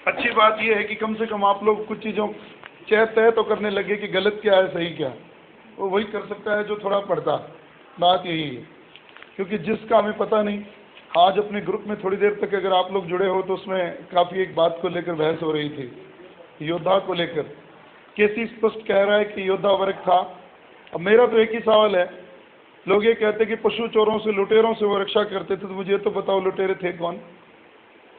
अच्छी बात यह है कि कम से कम आप लोग कुछ चीज़ों तय तो करने लगे कि गलत क्या है सही क्या है। वो वही कर सकता है जो थोड़ा पढ़ता। बात यही है, क्योंकि जिसका हमें पता नहीं। आज अपने ग्रुप में थोड़ी देर तक अगर आप लोग जुड़े हो तो उसमें काफ़ी एक बात को लेकर बहस हो रही थी, योद्धा को लेकर। केसी स्पष्ट कह रहा है कि योद्धा वर्ग था। अब मेरा तो एक ही सवाल है, लोग ये कहते हैं कि पशु चोरों से लुटेरों से वो रक्षा करते थे, तो मुझे तो बताओ लुटेरे थे कौन?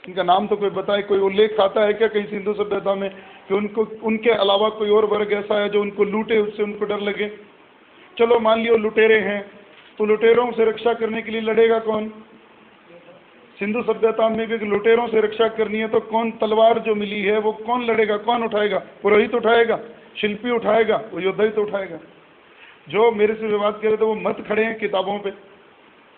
इनका नाम तो कोई बताए, कोई उल्लेख आता है क्या कहीं सिंधु सभ्यता में कि उनको उनके अलावा कोई और वर्ग ऐसा है जो उनको लूटे, उससे उनको डर लगे? चलो मान लियो लुटेरे हैं, तो लुटेरों से रक्षा करने के लिए लड़ेगा कौन? सिंधु सभ्यता में भी लुटेरों से रक्षा करनी है तो कौन तलवार जो मिली है वो कौन लड़ेगा, कौन उठाएगा? पुरोहित उठाएगा, शिल्पी उठाएगा, वो योद्धा ही तो उठाएगा। जो मेरे से विवाद करे तो वो मत खड़े हैं किताबों पे,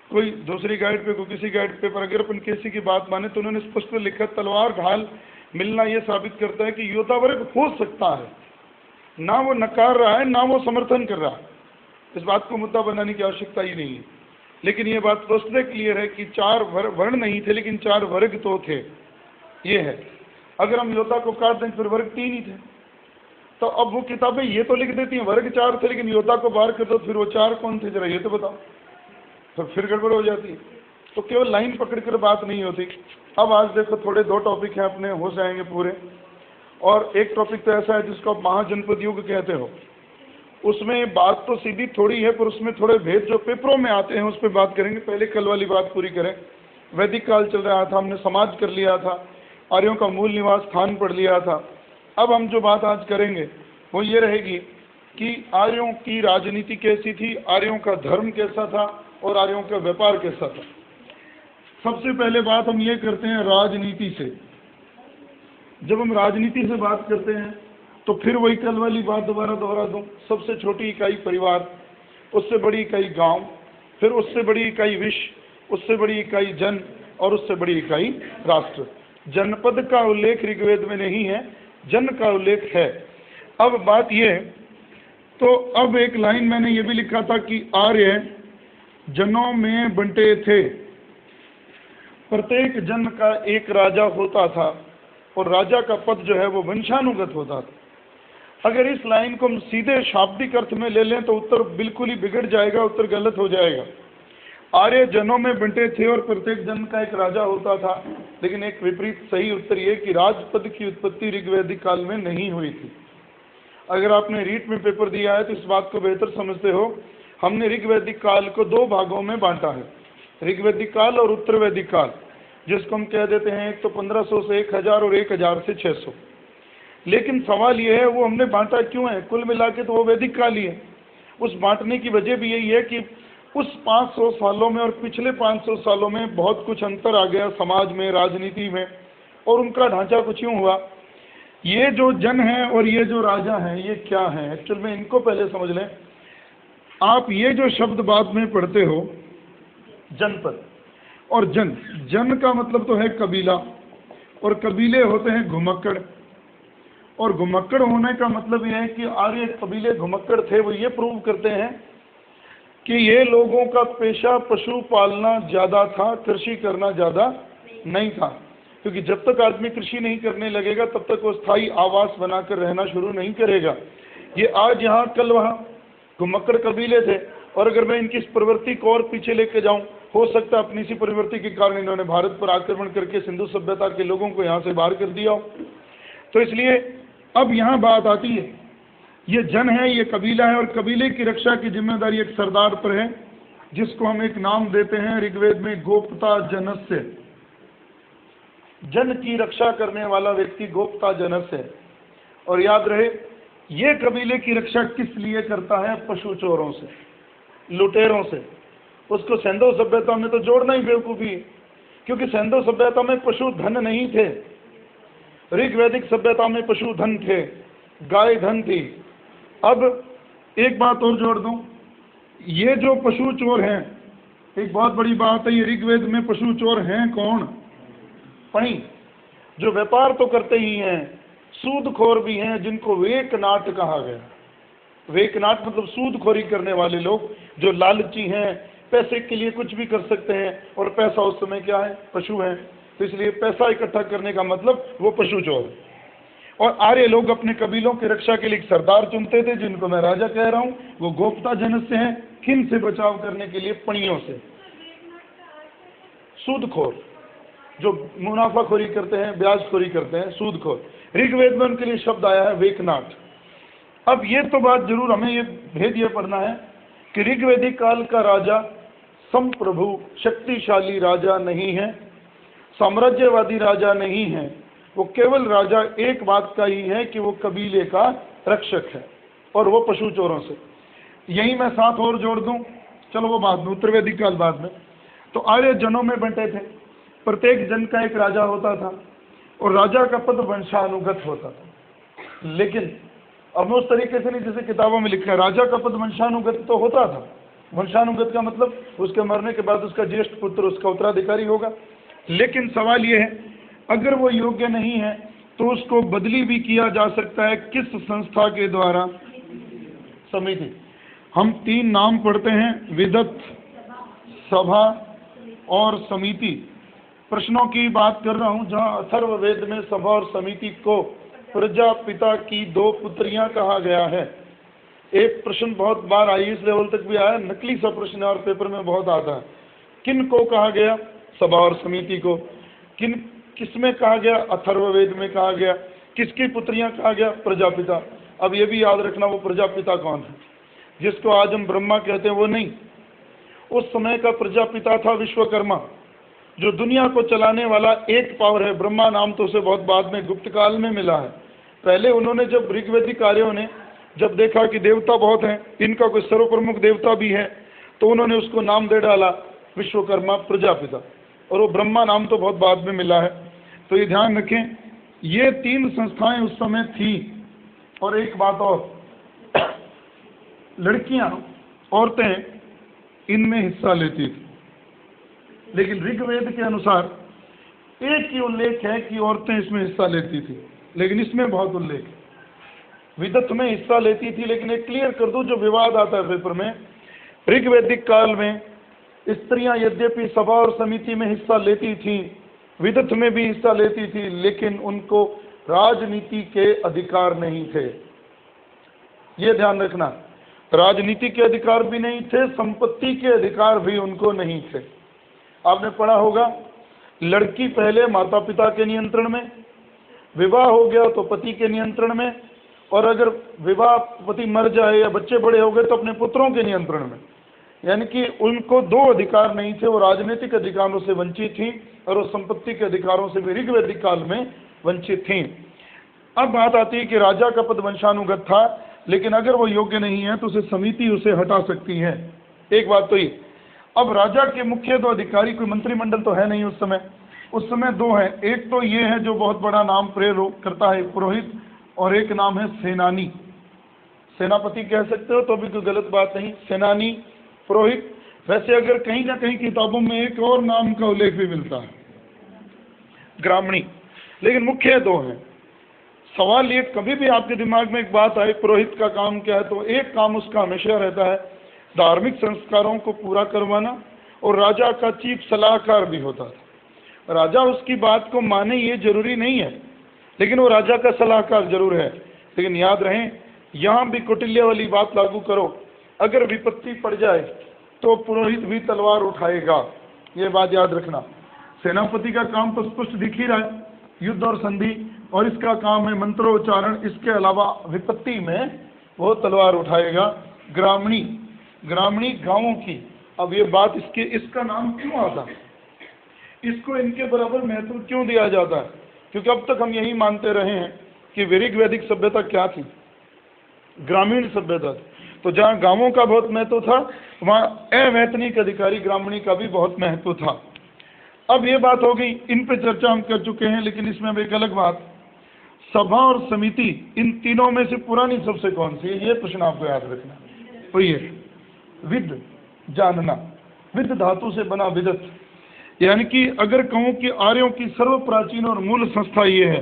कोई दूसरी गाइड पे, कोई किसी गाइड पे, पर अगर अपन केसी की बात माने तो उन्होंने स्पष्ट लिखा तलवार ढाल मिलना ये साबित करता है कि योद्धा वर्ग हो सकता है। ना वो नकार रहा है ना वो समर्थन कर रहा है, इस बात को मुद्दा बनाने की आवश्यकता ही नहीं है। लेकिन ये बात स्पष्ट क्लियर है कि 4 वर्ण नहीं थे लेकिन 4 वर्ग तो थे, ये है। अगर हम योद्धा को काट दें फिर वर्ग 3 ही थे। तो अब वो किताबें ये तो लिख देती हैं वर्ग 4 थे, लेकिन योद्धा को बाहर कर दो फिर वो 4 कौन थे जरा ये तो बताओ, तो फिर गड़बड़ हो जाती है। तो केवल लाइन पकड़ कर बात नहीं होती। अब आज देखो थोड़े 2 टॉपिक हैं अपने, हो जाएंगे पूरे। और एक टॉपिक तो ऐसा है जिसको आप महाजनपद युग कहते हो, उसमें बात तो सीधी थोड़ी है पर उसमें थोड़े भेद जो पेपरों में आते हैं उस पर बात करेंगे। पहले कल वाली बात पूरी करें। वैदिक काल चल रहा था, हमने समाज कर लिया था, आर्यों का मूल निवास स्थान पढ़ लिया था। अब हम जो बात आज करेंगे वो ये रहेगी कि आर्यों की राजनीति कैसी थी, आर्यों का धर्म कैसा था और आर्यों का व्यापार कैसा था। सबसे पहले बात हम ये करते हैं राजनीति से। जब हम राजनीति से बात करते हैं तो फिर वही कल वाली बात दोबारा दोहरा दूं। सबसे छोटी इकाई परिवार, उससे बड़ी इकाई गांव, फिर उससे बड़ी इकाई विश्व, उससे बड़ी इकाई जन और उससे बड़ी इकाई राष्ट्र। जनपद का उल्लेख ऋग्वेद में नहीं है, जन का उल्लेख है। अब बात ये, तो अब एक लाइन मैंने ये भी लिखा था कि आर्य जनों में बंटे थे, प्रत्येक जन का एक राजा होता था और राजा का पद जो है वो वंशानुगत होता था। अगर इस लाइन को हम सीधे शाब्दिक अर्थ में ले लें तो उत्तर बिल्कुल ही बिगड़ जाएगा, उत्तर गलत हो जाएगा। आर्य जनों में बंटे थे और प्रत्येक जन का एक राजा होता था, लेकिन एक विपरीत सही उत्तर ये कि राजपद की उत्पत्ति ऋग्वैदिक काल में नहीं हुई थी। अगर आपने रीट में पेपर दिया है तो इस बात को बेहतर समझते हो। हमने ऋग्वैदिक काल को 2 भागों में बांटा है, ऋग्वैदिक काल और उत्तर वैदिक काल, जिसको हम कह देते हैं एक तो 1500 से 1000 और 1000 से 600। लेकिन सवाल ये है वो हमने बांटा क्यों है? कुल मिला के तो वो वैदिक काल ही है। उस बांटने की वजह भी यही है कि उस 500 सालों में और पिछले 500 सालों में बहुत कुछ अंतर आ गया समाज में, राजनीति में, और उनका ढांचा कुछ यूँ हुआ। ये जो जन है और ये जो राजा हैं ये क्या है एक्चुअल में, इनको पहले समझ लें। आप ये जो शब्द बाद में पढ़ते हो जनपद और जन का मतलब तो है कबीला, और कबीले होते हैं घुमक्कड़, और घुमक्कड़ होने का मतलब यह है कि आर्य कबीले घुमक्कड़ थे। वो ये प्रूव करते हैं कि ये लोगों का पेशा पशु पालना ज़्यादा था, कृषि करना ज़्यादा नहीं था, क्योंकि जब तक आदमी कृषि नहीं करने लगेगा तब तक वो स्थायी आवास बनाकर रहना शुरू नहीं करेगा। ये आज यहाँ कल वहाँ घुमक्कड़ कबीले थे, और अगर मैं इनकी इस प्रवृत्ति को और पीछे लेके जाऊँ, हो सकता है अपनी इसी प्रवृत्ति के कारण इन्होंने भारत पर आक्रमण करके सिंधु सभ्यता के लोगों को यहाँ से बाहर कर दिया हो। तो इसलिए अब यहाँ बात आती है, ये जन है, ये कबीला है, और कबीले की रक्षा की जिम्मेदारी एक सरदार पर है, जिसको हम एक नाम देते हैं ऋग्वेद में गोप्ता जनस्य। जन की रक्षा करने वाला व्यक्ति गोप्ता जनस्य है। और याद रहे ये कबीले की रक्षा किस लिए करता है? पशु चोरों से, लुटेरों से। उसको सिंधु सभ्यता में तो जोड़ना ही बेवकूफ़ी है, क्योंकि सिंधु सभ्यता में पशु धन नहीं थे, ऋग्वैदिक सभ्यता में पशु धन थे, गाय धन थी। अब एक बात और जोड़ दूं, ये जो पशु चोर हैं, एक बहुत बड़ी बात है, ये ऋग्वेद में पशु चोर हैं कौन? पणी, जो व्यापार तो करते ही हैं, सूदखोर भी हैं, जिनको वेकनाट कहा गया। वेकनाट मतलब सूदखोरी करने वाले लोग, जो लालची हैं, पैसे के लिए कुछ भी कर सकते हैं, और पैसा उस समय क्या है? पशु है। तो इसलिए पैसा इकट्ठा करने का मतलब वो पशु चोर है। और आर्य लोग अपने कबीलों की रक्षा के लिए एक सरदार चुनते थे, जिनको मैं राजा कह रहा हूँ। वो गोप्ता जनस से हैं, किन से बचाव करने के लिए? पणियों से। सूदखोर, जो मुनाफाखोरी करते हैं, ब्याजखोरी करते हैं, सूदखोर। ऋग्वेद में उनके लिए शब्द आया है वेकनाट। अब ये तो बात जरूर हमें ये भेद ये पढ़ना है कि ऋग्वेदिक काल का राजा संप्रभु शक्तिशाली राजा नहीं है, साम्राज्यवादी राजा नहीं है। वो केवल राजा एक बात का ही है कि वो कबीले का रक्षक है, और वो पशु चोरों से। यही मैं साथ और जोड़ दूं, चलो वो बाद में, उत्तरवैदिक काल बाद में। तो आर्य जनों में बंटे थे, प्रत्येक जन का एक राजा होता था, और राजा का पद वंशानुगत होता था। लेकिन अब उस तरीके से नहीं जैसे किताबों में लिखा है। राजा का पद वंशानुगत तो होता था। वंशानुगत का मतलब उसके मरने के बाद उसका ज्येष्ठ पुत्र उसका उत्तराधिकारी होगा। लेकिन सवाल ये है, अगर वो योग्य नहीं है तो उसको बदली भी किया जा सकता है। किस संस्था के द्वारा? समिति। हम 3 नाम पढ़ते हैं, विदत, सभा और समिति। प्रश्नों की बात कर रहा हूं जहां अथर्ववेद में सभा और समिति को प्रजापिता की 2 पुत्रियां कहा गया है। एक प्रश्न बहुत बार IAS लेवल तक भी आया, नकली सा प्रश्न और पेपर में बहुत आता है। किन को कहा गया? सभा और समिति को। किसमें कहा गया? अथर्ववेद में कहा गया। किसकी पुत्रियां कहा गया? प्रजापिता। अब ये भी याद रखना, वो प्रजापिता कौन है? जिसको आज हम ब्रह्मा कहते हैं वो नहीं। उस समय का प्रजापिता था विश्वकर्मा, जो दुनिया को चलाने वाला एक पावर है। ब्रह्मा नाम तो उसे बहुत बाद में गुप्त काल में मिला है। पहले उन्होंने जब ऋग्वेदिक आर्यों ने जब देखा कि देवता बहुत हैं, इनका कोई सर्वप्रमुख देवता भी है, तो उन्होंने उसको नाम दे डाला विश्वकर्मा प्रजापिता। और वो ब्रह्मा नाम तो बहुत बाद में मिला है। तो ये ध्यान रखें, ये 3 संस्थाएं उस समय थी। और एक बात और, लड़कियां, औरतें इनमें हिस्सा लेती थी। लेकिन ऋग्वेद के अनुसार एक ही उल्लेख है कि औरतें इसमें हिस्सा लेती थी, लेकिन इसमें बहुत उल्लेख है। विदत में हिस्सा लेती थी, लेकिन एक क्लियर कर दूं, जो विवाद आता है पेपर में, ऋग्वेदिक काल में स्त्रियां यद्यपि सभा और समिति में हिस्सा लेती थी, विदत में भी हिस्सा लेती थी, लेकिन उनको राजनीति के अधिकार नहीं थे। ये ध्यान रखना, राजनीति के अधिकार भी नहीं थे, संपत्ति के अधिकार भी उनको नहीं थे। आपने पढ़ा होगा, लड़की पहले माता पिता के नियंत्रण में, विवाह हो गया तो पति के नियंत्रण में, और अगर विवाह पति मर जाए या बच्चे बड़े हो गए तो अपने पुत्रों के नियंत्रण में। यानी कि उनको 2 अधिकार नहीं थे। वो राजनीतिक अधिकारों से वंचित थी और वो संपत्ति के अधिकारों से भी ऋग्वेदिक काल में वंचित थी। अब बात आती है कि राजा का पद वंशानुगत था, लेकिन अगर वो योग्य नहीं है तो उसे समिति उसे हटा सकती है। एक बात तो ये। अब राजा के मुख्य 2 अधिकारी, कोई मंत्रिमंडल तो है नहीं उस समय। उस समय 2 है। एक तो ये है जो बहुत बड़ा नाम प्रयोग करता है, पुरोहित, और एक नाम है सेनानी। सेनापति कह सकते हो तो भी कोई गलत बात नहीं, सेनानी, पुरोहित। वैसे अगर कहीं ना कहीं किताबों में एक और नाम का उल्लेख भी मिलता है, ग्रामणी, लेकिन मुख्य 2 हैं। सवाल ये, कभी भी आपके दिमाग में एक बात आए पुरोहित का काम क्या है, तो एक काम उसका हमेशा रहता है धार्मिक संस्कारों को पूरा करवाना, और राजा का चीफ सलाहकार भी होता था। राजा उसकी बात को माने ये जरूरी नहीं है, लेकिन वो राजा का सलाहकार जरूर है। लेकिन याद रहे, यहाँ भी कौटिल्य वाली बात लागू करो, अगर विपत्ति पड़ जाए तो पुरोहित भी तलवार उठाएगा। ये बात याद रखना। सेनापति का काम तो स्पष्ट दिख ही रहा है, युद्ध और संधि, और इसका काम है मंत्रोच्चारण। इसके अलावा विपत्ति में वो तलवार उठाएगा। ग्रामणी, ग्रामणी गांवों की। अब ये बात, इसका नाम क्यों आता है, इसको इनके बराबर महत्व क्यों दिया जाता है? क्योंकि अब तक हम यही मानते रहे हैं कि ऋग्वैदिक सभ्यता क्या थी, ग्रामीण सभ्यता थी। तो जहाँ गांवों का बहुत महत्व था, वहाँ अवैतनिक अधिकारी ग्रामणी का भी बहुत महत्व था। अब ये बात हो गई, इन पे चर्चा हम कर चुके हैं, लेकिन इसमें अब एक अलग बात, सभा और समिति, इन तीनों में से पुरानी सबसे कौन सी है? ये प्रश्न आपको याद रखना। तो ये विद, जानना, विद धातु से बना विदत। यानी कि अगर कहूँ कि आर्यों की सर्व प्राचीन और मूल संस्था ये है,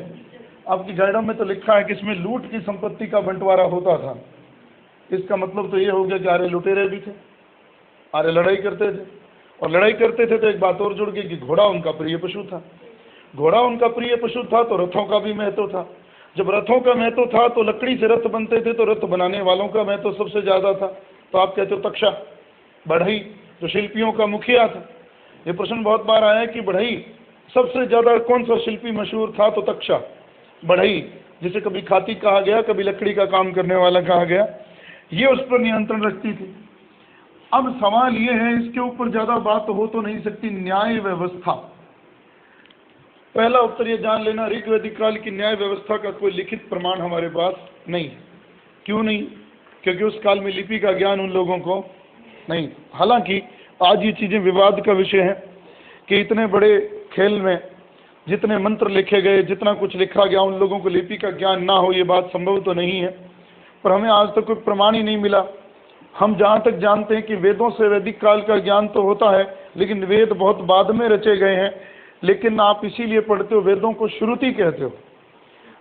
आपकी गाइडों में तो लिखा है कि इसमें लूट की संपत्ति का बंटवारा होता था। इसका मतलब तो ये हो गया कि आर्य लुटेरे भी थे, आर्य लड़ाई करते थे, और लड़ाई करते थे तो एक बात और जुड़ गई कि घोड़ा उनका प्रिय पशु था। घोड़ा उनका प्रिय पशु था तो रथों का भी महत्व था। जब रथों का महत्व था तो लकड़ी से रथ बनते थे, तो रथ बनाने वालों का महत्व सबसे ज्यादा था। तो आप कहते हो तक्षा, बढ़ई जो शिल्पियों का मुखिया था। ये प्रश्न बहुत बार आया कि बढ़ई सबसे ज्यादा कौन सा शिल्पी मशहूर था, तो तक्षा, बढ़ई, जिसे कभी खाती कहा गया, कभी लकड़ी का काम करने वाला कहा गया, ये उस पर नियंत्रण रखती थी। अब सवाल ये है, इसके ऊपर ज्यादा बात हो तो नहीं सकती, न्याय व्यवस्था। पहला उत्तर ये जान लेना, ऋग्वैदिक काल की न्याय व्यवस्था का कोई लिखित प्रमाण हमारे पास नहीं है। क्यों नहीं? क्योंकि उस काल में लिपि का ज्ञान उन लोगों को नहीं। हालांकि आज ये चीजें विवाद का विषय है कि इतने बड़े खेल में जितने मंत्र लिखे गए, जितना कुछ लिखा गया, उन लोगों को लिपि का ज्ञान ना हो, ये बात संभव तो नहीं है। पर हमें आज तक कोई प्रमाण ही नहीं मिला। हम जहाँ तक जानते हैं कि वेदों से वैदिक काल का ज्ञान तो होता है, लेकिन वेद बहुत बाद में रचे गए हैं। लेकिन आप इसीलिए पढ़ते हो, वेदों को श्रुति कहते हो।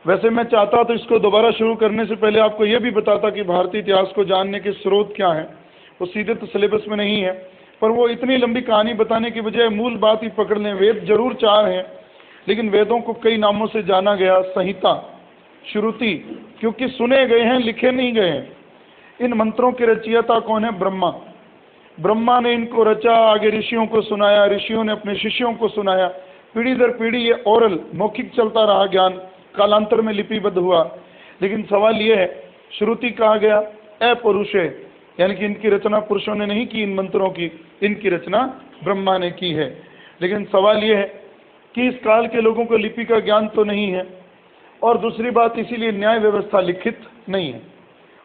वैसे मैं चाहता तो इसको दोबारा शुरू करने से पहले आपको यह भी बताता कि भारतीय इतिहास को जानने के स्रोत क्या हैं। वो सीधे तो सिलेबस में नहीं है, पर वो इतनी लंबी कहानी बताने की बजाय मूल बात ही पकड़ लें। वेद जरूर 4 हैं, लेकिन वेदों को कई नामों से जाना गया। संहिता, श्रुति, क्योंकि सुने गए हैं, लिखे नहीं गए हैं। इन मंत्रों के रचयिता कौन है? ब्रह्मा। ब्रह्मा ने इनको रचा, आगे ऋषियों को सुनाया, ऋषियों ने अपने शिष्यों को सुनाया। पीढ़ी दर पीढ़ी ये ओरल, मौखिक चलता रहा ज्ञान, कालांतर में लिपिबद्ध हुआ। लेकिन सवाल ये है, श्रुति कहा गया अपरुषे, यानी कि इनकी रचना पुरुषों ने नहीं की, इन मंत्रों की, इनकी रचना ब्रह्मा ने की है। लेकिन सवाल ये है कि इस काल के लोगों को लिपि का ज्ञान तो नहीं है, और दूसरी बात इसीलिए न्याय व्यवस्था लिखित नहीं है।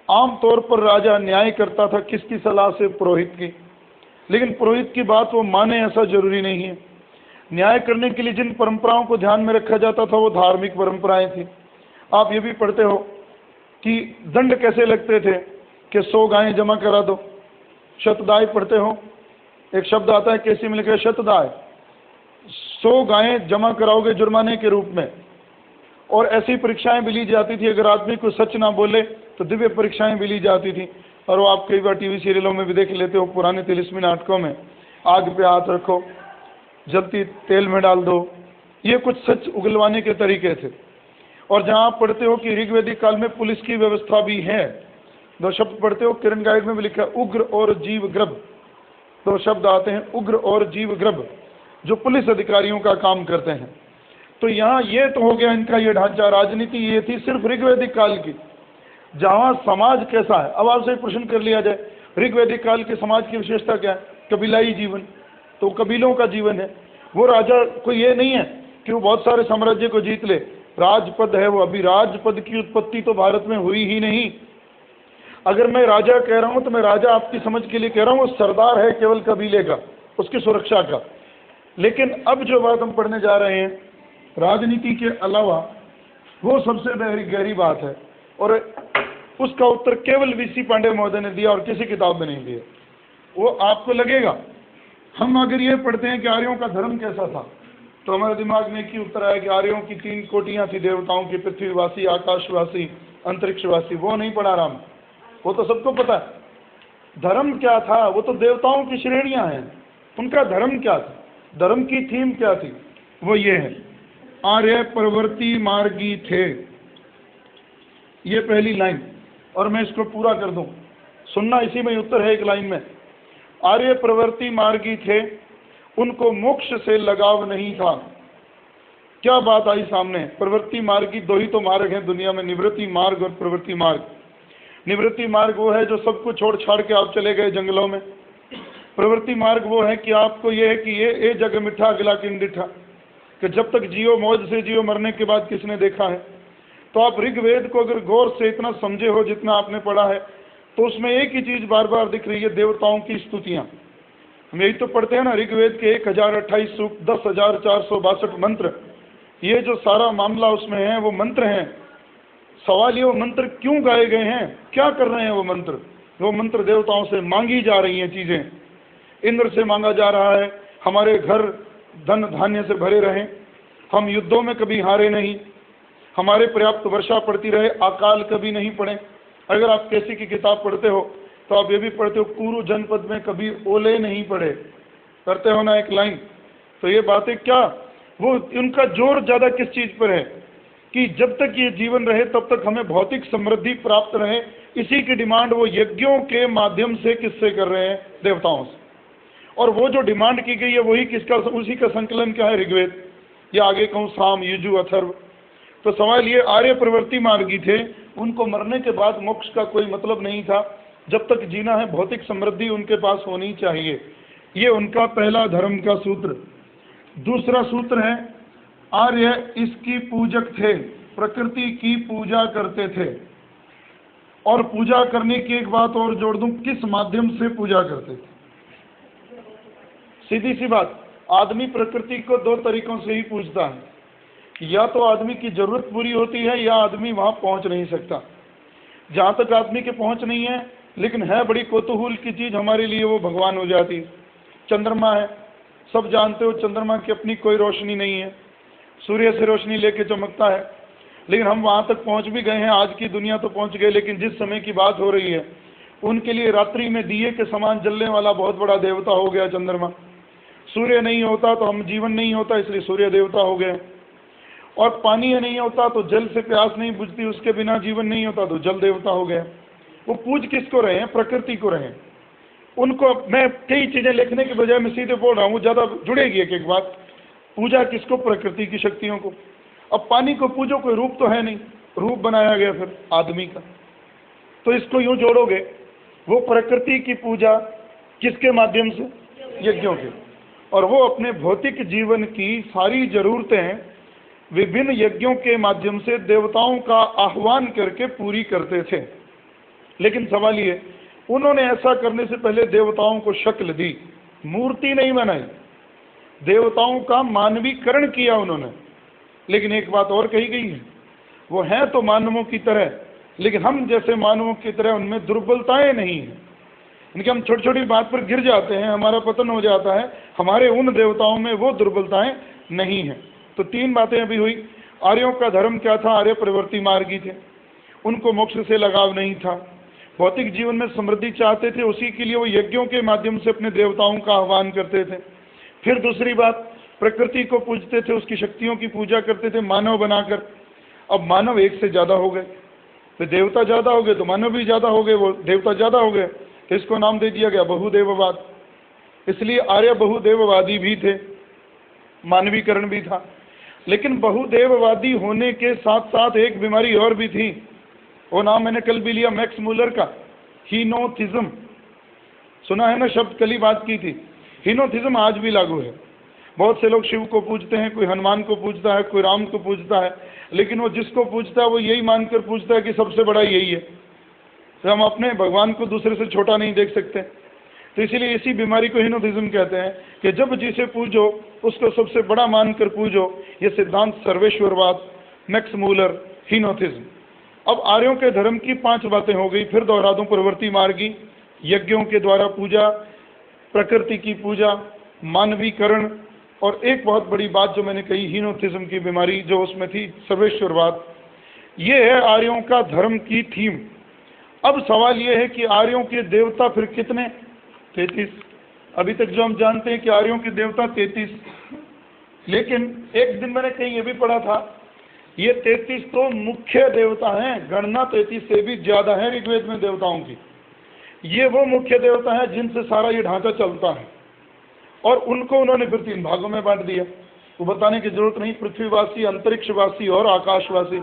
आमतौर पर राजा न्याय करता था किसकी सलाह से? पुरोहित की। लेकिन पुरोहित की बात वो माने ऐसा जरूरी नहीं है। न्याय करने के लिए जिन परंपराओं को ध्यान में रखा जाता था वो धार्मिक परंपराएं थी। आप ये भी पढ़ते हो कि दंड कैसे लगते थे कि 100 गायें जमा करा दो। शतदाय पढ़ते हो, एक शब्द आता है कैसे में लिखा है शतदाय, 100 गायें जमा कराओगे जुर्माने के रूप में। और ऐसी परीक्षाएं भी ली जाती थी, अगर आदमी को सच ना बोले तो दिव्य परीक्षाएं भी ली जाती थी। और वो आप कई बार टीवी सीरियलों में भी देख लेते हो, पुराने तिलिस्मी नाटकों में, आग पे हाथ रखो, जलती तेल में डाल दो, ये कुछ सच उगलवाने के तरीके थे। और जहाँ आप पढ़ते हो कि ऋग्वैदिक काल में पुलिस की व्यवस्था भी है। 2 शब्द पढ़ते हो, किरण गाइड में भी लिखा है उग्र और जीवग्रभ। 2 शब्द आते हैं, उग्र और जीवग्रभ, जो पुलिस अधिकारियों का काम करते हैं। तो यहाँ ये तो हो गया इनका ये ढांचा। राजनीति ये थी सिर्फ ऋग्वैदिक काल की। जहाँ समाज कैसा है, अब आपसे प्रश्न कर लिया जाए, ऋग्वैदिक काल के समाज की विशेषता क्या है? कबीलाई जीवन, तो कबीलों का जीवन है। वो राजा को ये नहीं है कि वो बहुत सारे साम्राज्य को जीत ले, राजपद है वो। अभी राजपद की उत्पत्ति तो भारत में हुई ही नहीं। अगर मैं राजा कह रहा हूँ तो मैं राजा आपकी समझ के लिए कह रहा हूँ, वो सरदार है केवल कबीले का, उसकी सुरक्षा का। लेकिन अब जो बात हम पढ़ने जा रहे हैं, राजनीति के अलावा वो सबसे गहरी बात है, और उसका उत्तर केवल वीसी पांडे महोदय ने दिया और किसी किताब में नहीं दिया। वो आपको लगेगा, हम अगर ये पढ़ते हैं कि आर्यों का धर्म कैसा था, तो हमारे दिमाग में एक ही उत्तर आया कि आर्यों की 3 कोटियां थी देवताओं की, पृथ्वीवासी, आकाशवासी, अंतरिक्षवासी। वो नहीं पढ़ा राम, वो तो सबको पता है। धर्म क्या था? वो तो देवताओं की श्रेणियां हैं, उनका धर्म क्या था, धर्म की थीम क्या थी? वो ये है, आर्य प्रवृत्ति मार्गी थे। ये पहली लाइन, और मैं इसको पूरा कर दूं, सुनना, इसी में उत्तर है एक लाइन में। आर्य प्रवृत्ति मार्गी थे, उनको मोक्ष से लगाव नहीं था। क्या बात आई सामने? प्रवृत्ति मार्गी 2 ही तो मार्ग हैं दुनिया में, निवृत्ति मार्ग और प्रवृत्ति मार्ग। निवृत्ति मार्ग वो है जो सब कुछ छोड़ छाड़ के आप चले गए जंगलों में। प्रवृत्ति मार्ग वो है कि आपको ये है कि ये जग मिठा अगला किन डिठा, कि जब तक जियो मौज से जियो, मरने के बाद किसने देखा है। तो आप ऋग्वेद को अगर गौर से इतना समझे हो जितना आपने पढ़ा है, तो उसमें एक ही चीज बार बार दिख रही है, देवताओं की स्तुतियां। हम यही तो पढ़ते हैं ना, ऋग्वेद के 1028 सूक्त, 10,462 मंत्र, ये जो सारा मामला उसमें है वो मंत्र हैं। सवाल ये, वो मंत्र क्यों गाए गए हैं, क्या कर रहे हैं वो मंत्र? वो मंत्र देवताओं से मांगी जा रही हैं चीजें। इंद्र से मांगा जा रहा है, हमारे घर धन धान्य से भरे रहें, हम युद्धों में कभी हारे नहीं, हमारे पर्याप्त वर्षा पड़ती रहे, अकाल कभी नहीं पड़े। अगर आप कैसी की किताब पढ़ते हो तो आप ये भी पढ़ते हो, कुरु जनपद में कभी ओले नहीं पड़े, करते हो ना एक लाइन। तो ये बातें क्या, वो उनका जोर ज़्यादा किस चीज़ पर है कि जब तक ये जीवन रहे तब तक हमें भौतिक समृद्धि प्राप्त रहे। इसी की डिमांड वो यज्ञों के माध्यम से किससे कर रहे हैं? देवताओं से। और वो जो डिमांड की गई है वही किसका, उसी का संकलन क्या है? ऋग्वेद, या आगे कहूँ साम, यजु, अथर्व। तो सवाल ये, आर्य प्रवृत्ति मार्गी थे, उनको मरने के बाद मोक्ष का कोई मतलब नहीं था। जब तक जीना है भौतिक समृद्धि उनके पास होनी चाहिए। ये उनका पहला धर्म का सूत्र। दूसरा सूत्र है, आर्य इसकी पूजक थे, प्रकृति की पूजा करते थे। और पूजा करने की एक बात और जोड़ दूं, किस माध्यम से पूजा करते थे? सीधी सी बात, आदमी प्रकृति को दो तरीकों से ही पूजता है। या तो आदमी की जरूरत पूरी होती है या आदमी वहां पहुंच नहीं सकता। जहां तक आदमी के पहुंच नहीं है, लेकिन है बड़ी कौतूहल की चीज हमारे लिए, वो भगवान हो जाती है। चंद्रमा है, सब जानते हो चंद्रमा की अपनी कोई रोशनी नहीं है, सूर्य से रोशनी लेके चमकता है। लेकिन हम वहां तक पहुंच भी गए हैं, आज की दुनिया तो पहुंच गए, लेकिन जिस समय की बात हो रही है उनके लिए रात्रि में दिए के समान जलने वाला बहुत बड़ा देवता हो गया चंद्रमा। सूर्य नहीं होता तो हम जीवन नहीं होता, इसलिए सूर्य देवता हो गए। और पानी नहीं होता तो जल से प्यास नहीं बुझती, उसके बिना जीवन नहीं होता तो जल देवता हो गया। वो पूज किसको रहे हैं? प्रकृति को रहे हैं। उनको मैं कई चीजें लिखने के बजाय मैं सीधे बोल रहा हूँ, ज्यादा जुड़ेगी एक एक बात। पूजा किसको? प्रकृति की शक्तियों को। अब पानी को पूजो, कोई रूप तो है नहीं, रूप बनाया गया फिर आदमी का। तो इसको यूं जोड़ोगे, वो प्रकृति की पूजा किसके माध्यम से? यज्ञों के। और वो अपने भौतिक जीवन की सारी जरूरतें विभिन्न यज्ञों के माध्यम से देवताओं का आह्वान करके पूरी करते थे। लेकिन सवाल ये, उन्होंने ऐसा करने से पहले देवताओं को शक्ल दी, मूर्ति नहीं बनाई, देवताओं का मानवीकरण किया उन्होंने। लेकिन एक बात और कही गई है, वो हैं तो मानवों की तरह, लेकिन हम जैसे मानवों की तरह उनमें दुर्बलताएं नहीं हैं। इनके हम छोटी छोटी बात पर गिर जाते हैं, हमारा पतन हो जाता है। हमारे उन देवताओं में वो दुर्बलताएं नहीं हैं। तो तीन बातें अभी हुई। आर्यों का धर्म क्या था? आर्य प्रवृत्ति मार्गी थे, उनको मोक्ष से लगाव नहीं था, भौतिक जीवन में समृद्धि चाहते थे, उसी के लिए वो यज्ञों के माध्यम से अपने देवताओं का आह्वान करते थे। फिर दूसरी बात, प्रकृति को पूजते थे, उसकी शक्तियों की पूजा करते थे मानव बनाकर। अब मानव एक से ज्यादा हो गए, तो देवता ज्यादा हो गए तो मानव भी ज्यादा हो गए, वो देवता ज्यादा हो गए, तो इसको नाम दे दिया गया बहुदेववाद। इसलिए आर्य बहुदेववादी भी थे, मानवीकरण भी था। लेकिन बहुदेववादी होने के साथ साथ एक बीमारी और भी थी, वो नाम मैंने कल भी लिया, मैक्स मूलर का, हीनोथिज्म। सुना है ना शब्द, कल ही बात की थी। हीनोथिज्म आज भी लागू है। बहुत से लोग शिव को पूजते हैं, कोई हनुमान को पूजता है, कोई राम को पूजता है, लेकिन वो जिसको पूजता है वो यही मानकर पूजता है कि सबसे बड़ा यही है। तो हम अपने भगवान को दूसरे से छोटा नहीं देख सकते। तो इसीलिए इसी बीमारी को हीनोथिज्म कहते हैं कि जब जिसे पूजो उसको सबसे बड़ा मानकर पूजो। ये सिद्धांत सर्वेश्वरवाद, मैक्स मूलर, हीनोथिज्म। अब आर्यों के धर्म की 5 बातें हो गई, फिर दोहरा दूं। प्रवृत्ति मार्गी, यज्ञों के द्वारा पूजा, प्रकृति की पूजा, मानवीकरण, और एक बहुत बड़ी बात जो मैंने कही, हीनोथिज्म की बीमारी जो उसमें थी, सर्वेश्वरवाद। ये है आर्यों का धर्म की थीम। अब सवाल ये है कि आर्यों के देवता फिर कितने? 33। अभी तक जो हम जानते हैं कि आर्यों के देवता 33, लेकिन एक दिन मैंने कहीं ये भी पढ़ा था, ये 33 तो मुख्य देवता हैं, गणना 33 से भी ज्यादा है ऋग्वेद में देवताओं की। ये वो मुख्य देवता है जिनसे सारा ये ढांचा चलता है, और उनको उन्होंने फिर 3 भागों में बांट दिया। वो बताने की जरूरत नहीं, पृथ्वीवासी, अंतरिक्षवासी और आकाशवासी।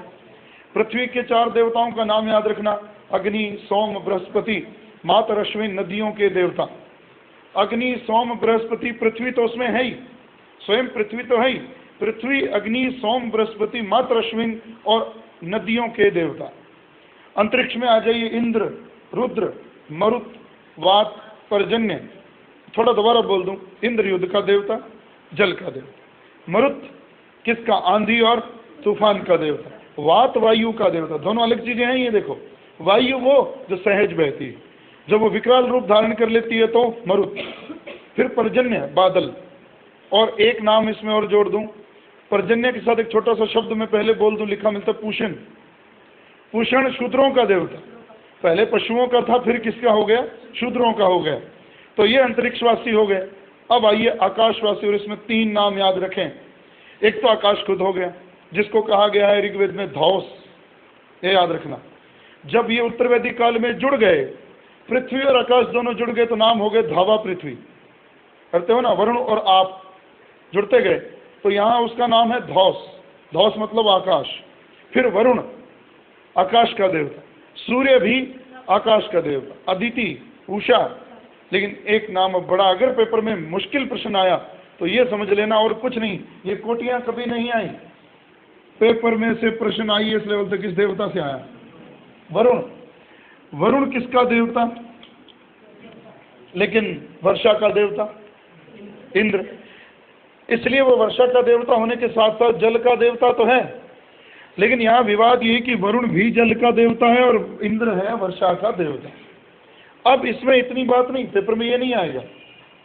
पृथ्वी के 4 देवताओं का नाम याद रखना, अग्नि, सोम, बृहस्पति, मातर अश्विन, नदियों के देवता। अग्नि, सोम, बृहस्पति, पृथ्वी तो उसमें है ही, स्वयं पृथ्वी तो है ही। पृथ्वी, अग्नि, सोम, बृहस्पति, मातर अश्विन और नदियों के देवता। अंतरिक्ष में आ जाइए, इंद्र, रुद्र, मरुत, वात, पर्जन्य। थोड़ा दोबारा बोल दूं, इंद्र युद्ध का देवता, जल का देवता। मरुत किसका? आंधी और तूफान का देवता। वात वायु का देवता। दोनों अलग चीजें हैं ये देखो। वायु वो जो सहज बहती है, जब वो विकराल रूप धारण कर लेती है तो मरुत। फिर पर्जन्य, बादल। और एक नाम इसमें और जोड़ दूं, पर्जन्य के साथ एक छोटा सा शब्द मैं पहले बोल दूं, लिखा मिलता, पूषण। पूषण शूद्रों का देवता। पहले पशुओं का था, फिर किसका हो गया? शूद्रों का हो गया। तो ये अंतरिक्षवासी हो गए। अब आइए आकाशवासी, और इसमें 3 नाम याद रखें। एक तो आकाश खुद हो गया, जिसको कहा गया है ऋग्वेद में धौस, ये याद रखना। जब ये उत्तर वैदिक काल में जुड़ गए, पृथ्वी और आकाश दोनों जुड़ गए, तो नाम हो गए धावा पृथ्वी। करते हो ना, वरुण और आप जुड़ते गए, तो यहाँ उसका नाम है धौस। धौस मतलब आकाश। फिर वरुण आकाश का देवता, सूर्य भी आकाश का देवता, अदिति, उषा। लेकिन एक नाम बड़ा, अगर पेपर में मुश्किल प्रश्न आया तो ये समझ लेना और कुछ नहीं, ये कोटियां कभी नहीं आई, पेपर में से प्रश्न आई इस लेवल तक, किस देवता से आया? वरुण। वरुण किसका देवता? लेकिन वर्षा का देवता इंद्र। इसलिए वो वर्षा का देवता होने के साथ साथ जल का देवता तो है, लेकिन यहाँ विवाद ये कि वरुण भी जल का देवता है और इंद्र है वर्षा का देवता। अब इसमें इतनी बात नहीं, पेपर में ये नहीं आएगा,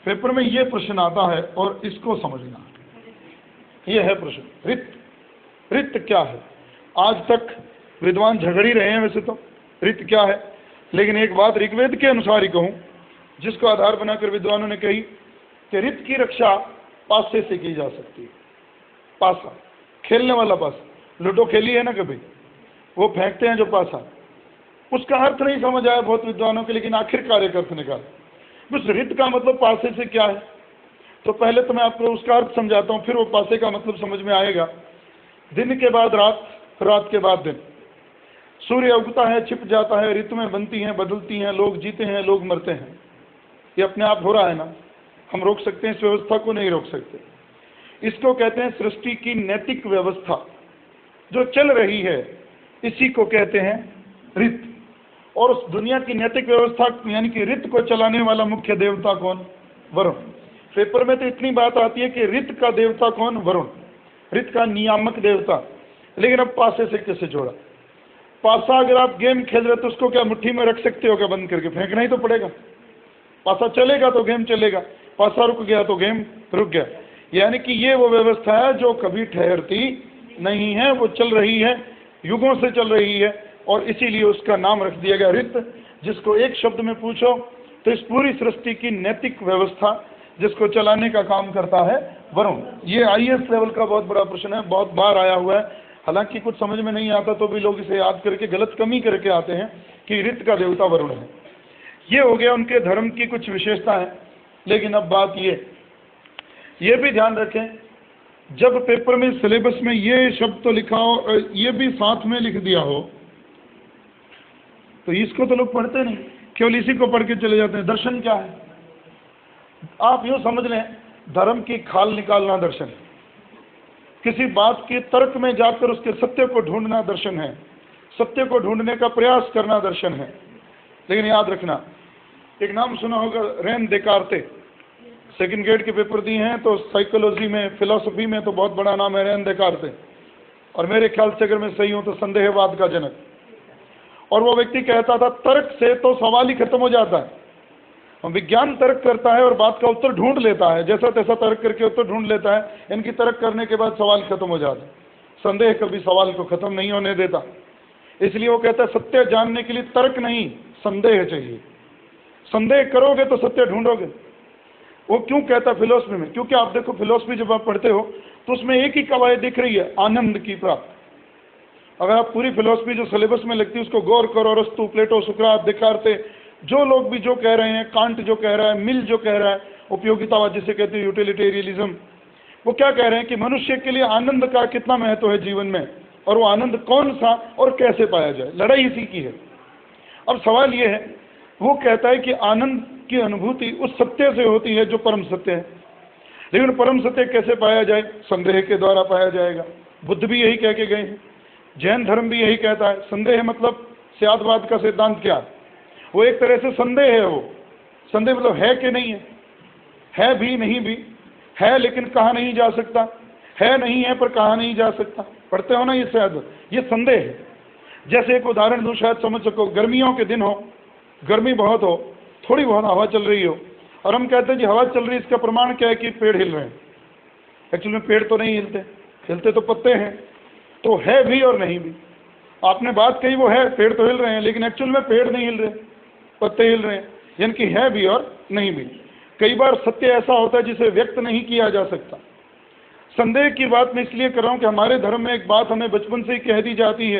पेपर में ये प्रश्न आता है और इसको समझना, ये है प्रश्न। ऋत, ऋत क्या है? आज तक विद्वान झगड़ ही रहे हैं वैसे तो ऋत क्या है, लेकिन एक बात ऋग्वेद के अनुसार ही कहूँ, जिसको आधार बनाकर विद्वानों ने कही कि ऋत की रक्षा पासे से की जा सकती है। पासा, खेलने वाला पासा, लूडो खेली है ना कभी, वो फेंकते हैं जो पासा, उसका अर्थ नहीं समझ आया बहुत विद्वानों के, लेकिन आखिरकार एक अर्थ निकाला। उस ऋत का मतलब पासे से क्या है, तो पहले तो मैं आपको उसका अर्थ समझाता हूँ, फिर वो पासे का मतलब समझ में आएगा। दिन के बाद रात, रात के बाद दिन, सूर्य उगता है, छिप जाता है, ऋतुएं बनती हैं, बदलती हैं, लोग जीते हैं, लोग मरते हैं, ये अपने आप हो रहा है ना, हम रोक सकते हैं इस व्यवस्था को? नहीं रोक सकते। इसको कहते हैं सृष्टि की नैतिक व्यवस्था जो चल रही है, इसी को कहते हैं ऋत। और उस दुनिया की नैतिक व्यवस्था यानी कि ऋत को चलाने वाला मुख्य देवता कौन? वरुण। पेपर में तो इतनी बात आती है कि ऋत का देवता कौन? वरुण, ऋत का नियामक देवता। लेकिन अब पासे से कैसे जोड़ा? पासा अगर आप गेम खेल रहे तो उसको क्या मुट्ठी में रख सकते हो क्या बंद करके? फेंकना ही तो पड़ेगा। पासा चलेगा तो गेम चलेगा, पासा रुक गया तो गेम रुक गया। यानी कि ये वो व्यवस्था है जो कभी ठहरती नहीं है, वो चल रही है, युगों से चल रही है, और इसीलिए उसका नाम रख दिया गया ऋत, जिसको एक शब्द में पूछो तो इस पूरी सृष्टि की नैतिक व्यवस्था जिसको चलाने का काम करता है वरुण। ये IAS लेवल का बहुत बड़ा प्रश्न है, बहुत बार आया हुआ है। हालांकि कुछ समझ में नहीं आता तो भी लोग इसे याद करके गलत कमी करके आते हैं कि ऋत का देवता वरुण है। ये हो गया उनके धर्म की कुछ विशेषता है। लेकिन अब बात ये भी ध्यान रखें, जब पेपर में सिलेबस में ये शब्द तो लिखा हो, ये भी साथ में लिख दिया हो, तो इसको तो लोग पढ़ते नहीं, केवल इसी को पढ़ के चले जाते हैं। दर्शन क्या है? आप यूँ समझ लें, धर्म की खाल निकालना दर्शन है, किसी बात के तर्क में जाकर उसके सत्य को ढूंढना दर्शन है, सत्य को ढूंढने का प्रयास करना दर्शन है। लेकिन याद रखना, एक नाम सुना होगा रेन देकार्ते, सेकंड ग्रेड के पेपर दिए हैं तो साइकोलॉजी में, फिलॉसफी में तो बहुत बड़ा नाम है रेन देकार्ते, और मेरे ख्याल से अगर मैं सही हूँ तो संदेहवाद का जनक। और वो व्यक्ति कहता था तर्क से तो सवाल ही खत्म हो जाता है, विज्ञान तर्क करता है और बात का उत्तर ढूंढ लेता है, जैसा तैसा तर्क करके उत्तर ढूंढ लेता है, इनकी तर्क करने के बाद सवाल खत्म हो जाता है। संदेह कभी सवाल को खत्म नहीं होने देता, इसलिए वो कहता है सत्य जानने के लिए तर्क नहीं, संदेह चाहिए। संदेह करोगे तो सत्य ढूंढोगे। वो क्यों कहता है फिलोसफी में? क्योंकि आप देखो फिलोसफी जब आप पढ़ते हो तो उसमें एक ही कवायद दिख रही है, आनंद की प्राप्ति। अगर आप पूरी फिलोसफी जो सिलेबस में लगती है उसको गौर करो, अरस्तु, प्लेटो, सुकरात, देकार्ते, जो लोग भी जो कह रहे हैं, कांट जो कह रहा है, मिल जो कह रहा है, उपयोगितावाद जिसे कहते हैं, यूटिलिटेरियनिज्म, वो क्या कह रहे हैं कि मनुष्य के लिए आनंद का कितना महत्व है जीवन में, और वो आनंद कौन सा और कैसे पाया जाए, लड़ाई इसी की है। अब सवाल ये है, वो कहता है कि आनंद की अनुभूति उस सत्य से होती है जो परम सत्य है, लेकिन परम सत्य कैसे पाया जाए? संदेह के द्वारा पाया जाएगा। बुद्ध भी यही कह के गए हैं, जैन धर्म भी यही कहता है। संदेह मतलब स्यादवाद का सिद्धांत क्या है? वो एक तरह से संदेह है। वो संदेह मतलब है कि नहीं है भी नहीं भी है, लेकिन कहा नहीं जा सकता, है नहीं है पर कहा नहीं जा सकता। पढ़ते हो ना ये शायद, ये संदेह है। जैसे एक उदाहरण दूं, शायद समझ सको। गर्मियों के दिन हो, गर्मी बहुत हो, थोड़ी बहुत हवा चल रही हो, और हम कहते हैं जी हवा चल रही है, इसका प्रमाण क्या है कि पेड़ हिल रहे हैं। एक्चुअली में पेड़ तो नहीं हिलते, हिलते तो पत्ते हैं। तो है भी और नहीं भी। आपने बात कही वो है, पेड़ तो हिल रहे हैं, लेकिन एक्चुअल में पेड़ नहीं हिल रहे, पत्ते हिल रहे हैं, यानी कि है भी और नहीं भी। कई बार सत्य ऐसा होता है जिसे व्यक्त नहीं किया जा सकता। संदेह की बात मैं इसलिए कर रहा हूं कि हमारे धर्म में एक बात हमें बचपन से ही कह दी जाती है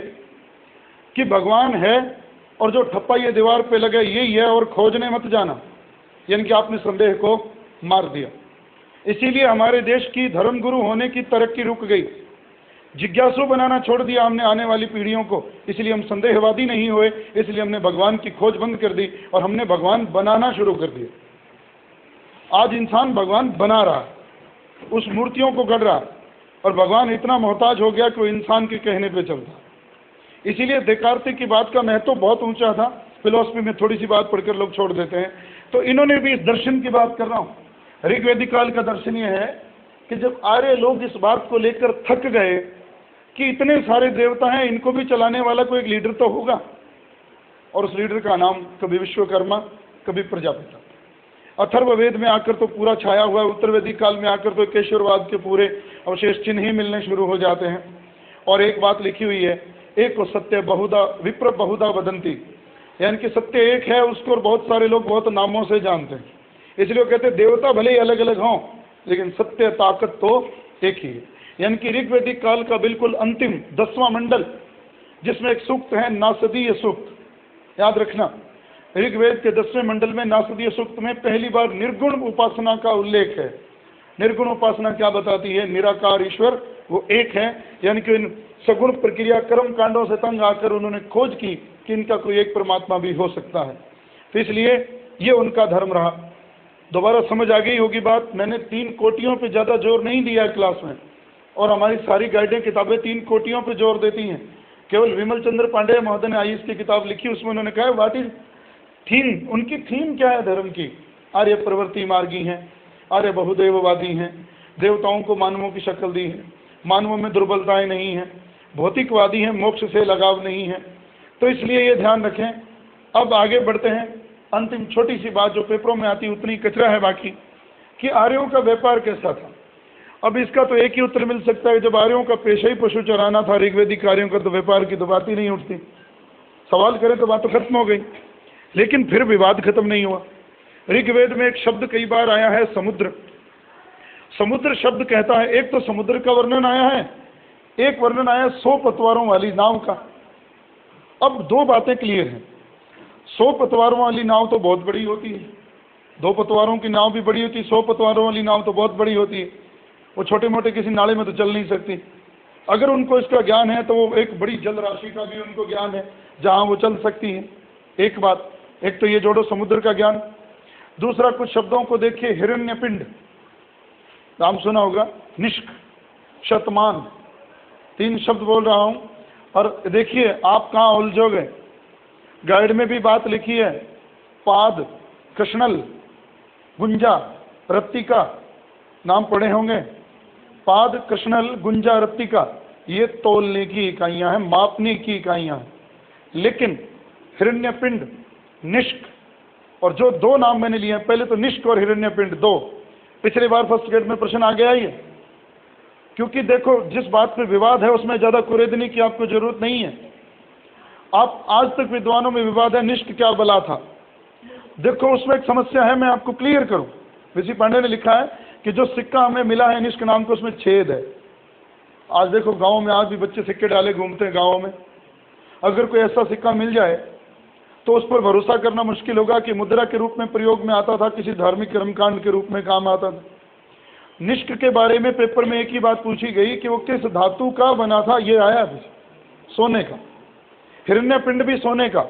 कि भगवान है और जो ठप्पा ये दीवार पे लगे यही है और खोजने मत जाना, यानी कि आपने संदेह को मार दिया। इसीलिए हमारे देश की धर्मगुरु होने की तरक्की रुक गई, जिज्ञासु बनाना छोड़ दिया हमने आने वाली पीढ़ियों को। इसलिए हम संदेहवादी नहीं हुए, इसलिए हमने भगवान की खोज बंद कर दी और हमने भगवान बनाना शुरू कर दिया। आज इंसान भगवान बना रहा है, उस मूर्तियों को गढ़ रहा है, और भगवान इतना मोहताज हो गया कि वो इंसान के कहने पे चलता। इसीलिए देकार्ते की बात का महत्व बहुत ऊंचा था। फिलॉसफी में थोड़ी सी बात पढ़कर लोग छोड़ देते हैं, तो इन्होंने भी इस दर्शन की बात कर रहा हूं। ऋग्वेदिक काल का दर्शन यह है कि जब आर्य लोग इस बात को लेकर थक गए कि इतने सारे देवता हैं, इनको भी चलाने वाला कोई एक लीडर तो होगा, और उस लीडर का नाम कभी विश्वकर्मा, कभी प्रजापिता। अथर्ववेद में आकर तो पूरा छाया हुआ है, उत्तर वैदिक काल में आकर तो केशववाद के पूरे अवशेष चिन्ह ही मिलने शुरू हो जाते हैं। और एक बात लिखी हुई है, एक सत्य बहुधा विप्र बहुधा वदंती, यानी कि सत्य एक है, उसको और बहुत सारे लोग बहुत नामों से जानते हैं। इसलिए वो कहते हैं देवता भले ही अलग अलग हों, लेकिन सत्य ताकत तो एक ही है। यानी कि ऋग्वेदिक काल का बिल्कुल अंतिम 10वां मंडल, जिसमें एक सूक्त है नासदीय सूक्त, याद रखना। ऋग्वेद के 10वें मंडल में नासदीय सूक्त में पहली बार निर्गुण उपासना का उल्लेख है। निर्गुण उपासना क्या बताती है? निराकार ईश्वर वो एक है, यानी कि इन सगुण प्रक्रिया कर्म कांडों से तंग आकर उन्होंने खोज की कि इनका कोई एक परमात्मा भी हो सकता है। तो इसलिए ये उनका धर्म रहा। दोबारा समझ आ गई होगी बात। मैंने 3 कोटियों पे ज़्यादा जोर नहीं दिया क्लास में, और हमारी सारी गाइडें किताबें 3 कोटियों पे जोर देती हैं। केवल विमल चंद्र पांडे महोदय ने आईएएस की किताब लिखी, उसमें उन्होंने कहा व्हाट इज थीम, उनकी थीम क्या है धर्म की? आर्य प्रवृत्ति मार्गी हैं, आर्य बहुदेववादी हैं, देवताओं को मानवों की शक्ल दी है, मानवों में दुर्बलताएं नहीं हैं, भौतिकवादी हैं, मोक्ष से लगाव नहीं है। तो इसलिए ये ध्यान रखें। अब आगे बढ़ते हैं। अंतिम छोटी सी बात जो पेपरों में आती उतनी कचरा है बाकी, कि आर्यों का व्यापार कैसा था। अब इसका तो एक ही उत्तर मिल सकता है, जब आर्यों का पेशा ही पशु चराना था, ऋग्वेदिक आर्यों का, तो व्यापार की तो बात ही नहीं उठती। सवाल करें तो बात तो खत्म हो गई। लेकिन फिर विवाद खत्म नहीं हुआ। ऋग्वेद में एक शब्द कई बार आया है, समुद्र। समुद्र शब्द कहता है, एक तो समुद्र का वर्णन आया है, एक वर्णन आया 100 पतवारों वाली नाव का। अब 2 बातें क्लियर हैं। 100 पतवारों वाली नाव तो बहुत बड़ी होती है, 2 पतवारों की नाव भी बड़ी होती है, 100 पतवारों वाली नाव तो बहुत बड़ी होती है। वो छोटे मोटे किसी नाले में तो चल नहीं सकती। अगर उनको इसका ज्ञान है तो वो एक बड़ी जल राशि का भी उनको ज्ञान है जहाँ वो चल सकती है। एक बात, एक तो ये जोड़ो समुद्र का ज्ञान। दूसरा, कुछ शब्दों को देखिए, हिरण्यपिंड नाम सुना होगा, निष्क, शतमान, 3 शब्द बोल रहा हूं। और देखिए आप कहाँ उलझोगे। गाइड में भी बात लिखी है, पाद, कृष्णल, गुंजा, रत्तिका, नाम पढ़े होंगे। पाद, कृष्णल, गुंजा, रत्तिका, ये तोलने की इकाइयां हैं, मापने की इकाइयां हैं। लेकिन हिरण्यपिंड, निष्क, और जो 2 नाम मैंने लिए हैं, पहले तो निष्क और हिरण्यपिंड 2, पिछली बार फर्स्ट ग्रेड में प्रश्न आ गया ही है। क्योंकि देखो जिस बात पे विवाद है उसमें ज्यादा कुरेदनी की आपको जरूरत नहीं है। आप आज तक विद्वानों में विवाद है, निष्क क्या बला था। देखो उसमें एक समस्या है, मैं आपको क्लियर करूं। ऋषि पांडे ने लिखा है कि जो सिक्का हमें मिला है निष्क नाम का, उसमें छेद है। आज देखो गाँव में आज भी बच्चे सिक्के डाले घूमते हैं गाँवों में। अगर कोई ऐसा सिक्का मिल जाए तो उस पर भरोसा करना मुश्किल होगा कि मुद्रा के रूप में प्रयोग में आता था, किसी धार्मिक कर्मकांड के रूप में काम आता था। निष्क के बारे में पेपर में एक ही बात पूछी गई कि वो किस धातु का बना था, ये आया अभी, सोने का। हिरण्यपिंड भी सोने का,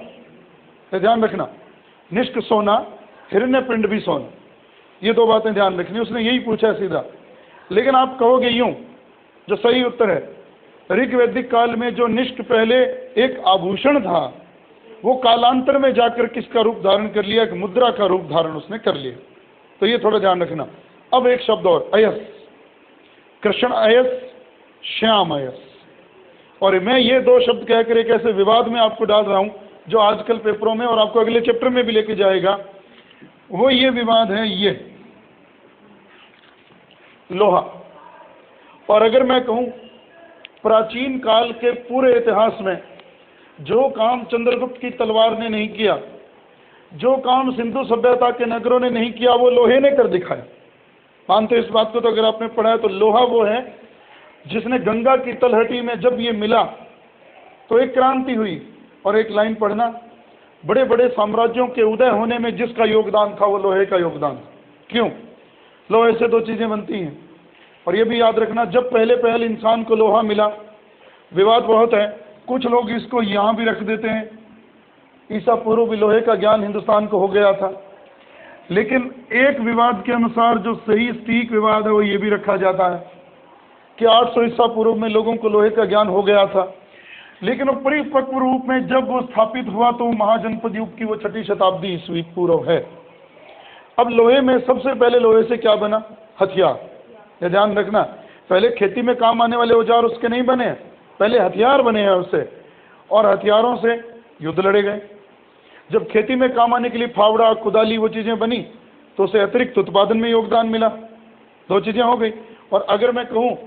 तो ध्यान रखना, निष्क सोना, हिरण्यपिंड भी सोना, ये 2 बातें ध्यान रखनी। उसने यही पूछा सीधा। लेकिन आप कहोगे यूं, जो सही उत्तर है, ऋग्वैदिक काल में जो निष्क पहले एक आभूषण था, वो कालांतर में जाकर किसका रूप धारण कर लिया? एक मुद्रा का रूप धारण उसने कर लिया। तो ये थोड़ा ध्यान रखना। अब एक शब्द और, अयस, कृष्ण अयस, श्याम अयस। और मैं ये 2 शब्द कहकर एक ऐसे विवाद में आपको डाल रहा हूं जो आजकल पेपरों में और आपको अगले चैप्टर में भी लेके जाएगा। वो ये विवाद है, ये लोहा। और अगर मैं कहूं प्राचीन काल के पूरे इतिहास में जो काम चंद्रगुप्त की तलवार ने नहीं किया, जो काम सिंधु सभ्यता के नगरों ने नहीं किया, वो लोहे ने कर दिखाया। मानते इस बात को? तो अगर आपने पढ़ा है तो लोहा वो है जिसने गंगा की तलहटी में जब ये मिला तो एक क्रांति हुई। और एक लाइन पढ़ना, बड़े बड़े साम्राज्यों के उदय होने में जिसका योगदान था वो लोहे का योगदान। क्यों? लोहे से दो चीजें बनती हैं। और ये भी याद रखना, जब पहले पहल इंसान को लोहा मिला, विवाद बहुत है, कुछ लोग इसको यहाँ भी रख देते हैं, ईसा पूर्व भी लोहे का ज्ञान हिंदुस्तान को हो गया था। लेकिन एक विवाद के अनुसार जो सही सटीक विवाद है वो ये भी रखा जाता है कि 800 ईसा पूर्व में लोगों को लोहे का ज्ञान हो गया था, लेकिन वो परिपक्व रूप में जब वो स्थापित हुआ तो महाजनपद युग की वो 6ठी शताब्दी ईस्वी पूर्व है। अब लोहे में सबसे पहले लोहे से क्या बना? हथियार। ये ध्यान रखना, पहले खेती में काम आने वाले औजार उसके नहीं बने, पहले हथियार बने हैं उससे, और हथियारों से युद्ध लड़े गए। जब खेती में काम आने के लिए फावड़ा, कुदाली, वो चीजें बनी तो उसे अतिरिक्त उत्पादन में योगदान मिला। दो चीजें हो गई। और अगर मैं कहूँ,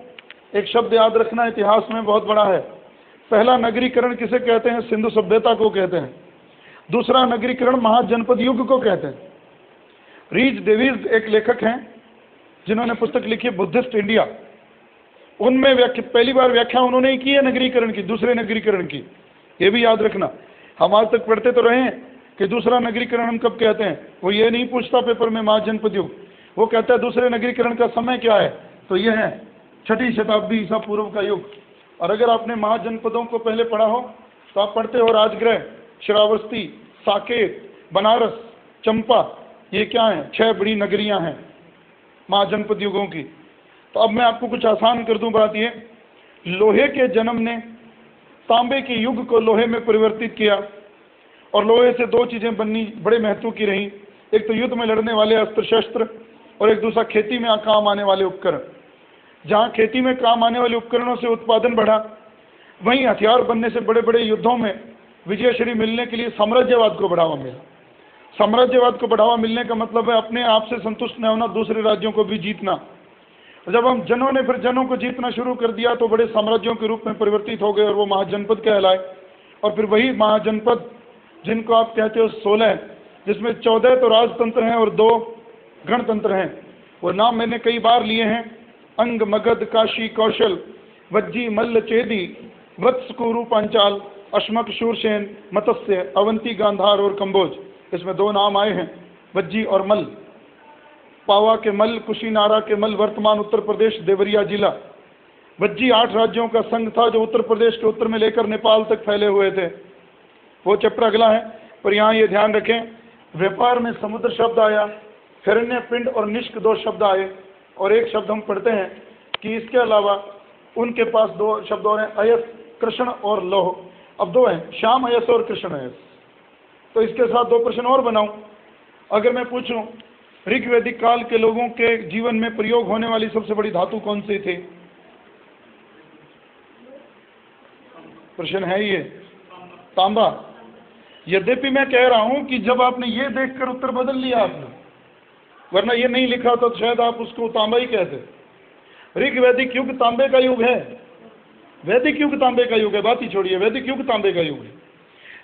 एक शब्द याद रखना इतिहास में बहुत बड़ा है, पहला नगरीकरण किसे कहते हैं? सिंधु सभ्यता को कहते हैं। दूसरा नगरीकरण महाजनपद युग को कहते हैं। रीच डेविस एक लेखक हैं जिन्होंने पुस्तक लिखी बुद्धिस्ट इंडिया, उनमें पहली बार व्याख्या उन्होंने ही की है नगरीकरण की, दूसरे नगरीकरण की। ये भी याद रखना, हम आज तक पढ़ते तो रहे हैं कि दूसरा नगरीकरण हम कब कहते हैं, वो ये नहीं पूछता पेपर में महाजनपद युग, वो कहता है दूसरे नगरीकरण का समय क्या है, तो ये है 6ठी शताब्दी ईसा पूर्व का युग। और अगर आपने महाजनपदों को पहले पढ़ा हो तो आप पढ़ते हो राजगृह, श्रावस्ती, साकेत, बनारस, चंपा, ये क्या है? 6 बड़ी नगरियां हैं महाजनपद युगों की। तो अब मैं आपको कुछ आसान कर दूं बात ये, लोहे के जन्म ने तांबे के युग को लोहे में परिवर्तित किया, और लोहे से दो चीजें बननी बड़े महत्व की रही, एक तो युद्ध में लड़ने वाले अस्त्र शस्त्र, और एक दूसरा खेती में काम आने वाले उपकरण। जहाँ खेती में काम आने वाले उपकरणों से उत्पादन बढ़ा, वहीं हथियार बनने से बड़े बड़े युद्धों में विजयश्री मिलने के लिए साम्राज्यवाद को बढ़ावा मिला। साम्राज्यवाद को बढ़ावा मिलने का मतलब है अपने आप से संतुष्ट न होना, दूसरे राज्यों को भी जीतना। जब हम जनों ने फिर जनों को जीतना शुरू कर दिया तो बड़े साम्राज्यों के रूप में परिवर्तित हो गए और वो महाजनपद कहलाए। और फिर वही महाजनपद जिनको आप कहते हो 16, जिसमें 14 तो राजतंत्र हैं और 2 गणतंत्र हैं, वो नाम मैंने कई बार लिए हैं, अंग, मगध, काशी, कौशल, वज्जी, मल्ल, चेदी, वत्स, कुरु, पांचाल, अश्मक, शूरसेन, मत्स्य, अवंती, गांधार और कंबोज। इसमें 2 नाम आए हैं, वज्जी और मल्ल। पावा के मल्ल, कुशीनारा के मल्ल, वर्तमान उत्तर प्रदेश देवरिया जिला। वज्जी 8 राज्यों का संघ था जो उत्तर प्रदेश के उत्तर में लेकर नेपाल तक फैले हुए थे। वो चैप्टर अगला है, पर यहाँ ये ध्यान रखें, व्यापार में समुद्र शब्द आया, हिरण्य, पिंड और निष्क 2 शब्द आए, और एक शब्द हम पढ़ते हैं कि इसके अलावा उनके पास 2 शब्द और हैं, अयस, कृष्ण और लोह। अब 2 हैं, श्याम अयस और कृष्ण अयस। तो इसके साथ 2 प्रश्न और बनाऊं। अगर मैं पूछूं ऋग्वैदिक काल के लोगों के जीवन में प्रयोग होने वाली सबसे बड़ी धातु कौन सी थी? प्रश्न है ये, तांबा। यद्यपि मैं कह रहा हूं कि जब आपने ये देखकर उत्तर बदल लिया आपने, वरना ये नहीं लिखा तो शायद आप उसको तांबा ही कहते। ऋग्वैदिक युग तांबे का युग है, वैदिक युग तांबे का युग है, बात ही छोड़िए, वैदिक युग तांबे का युग है।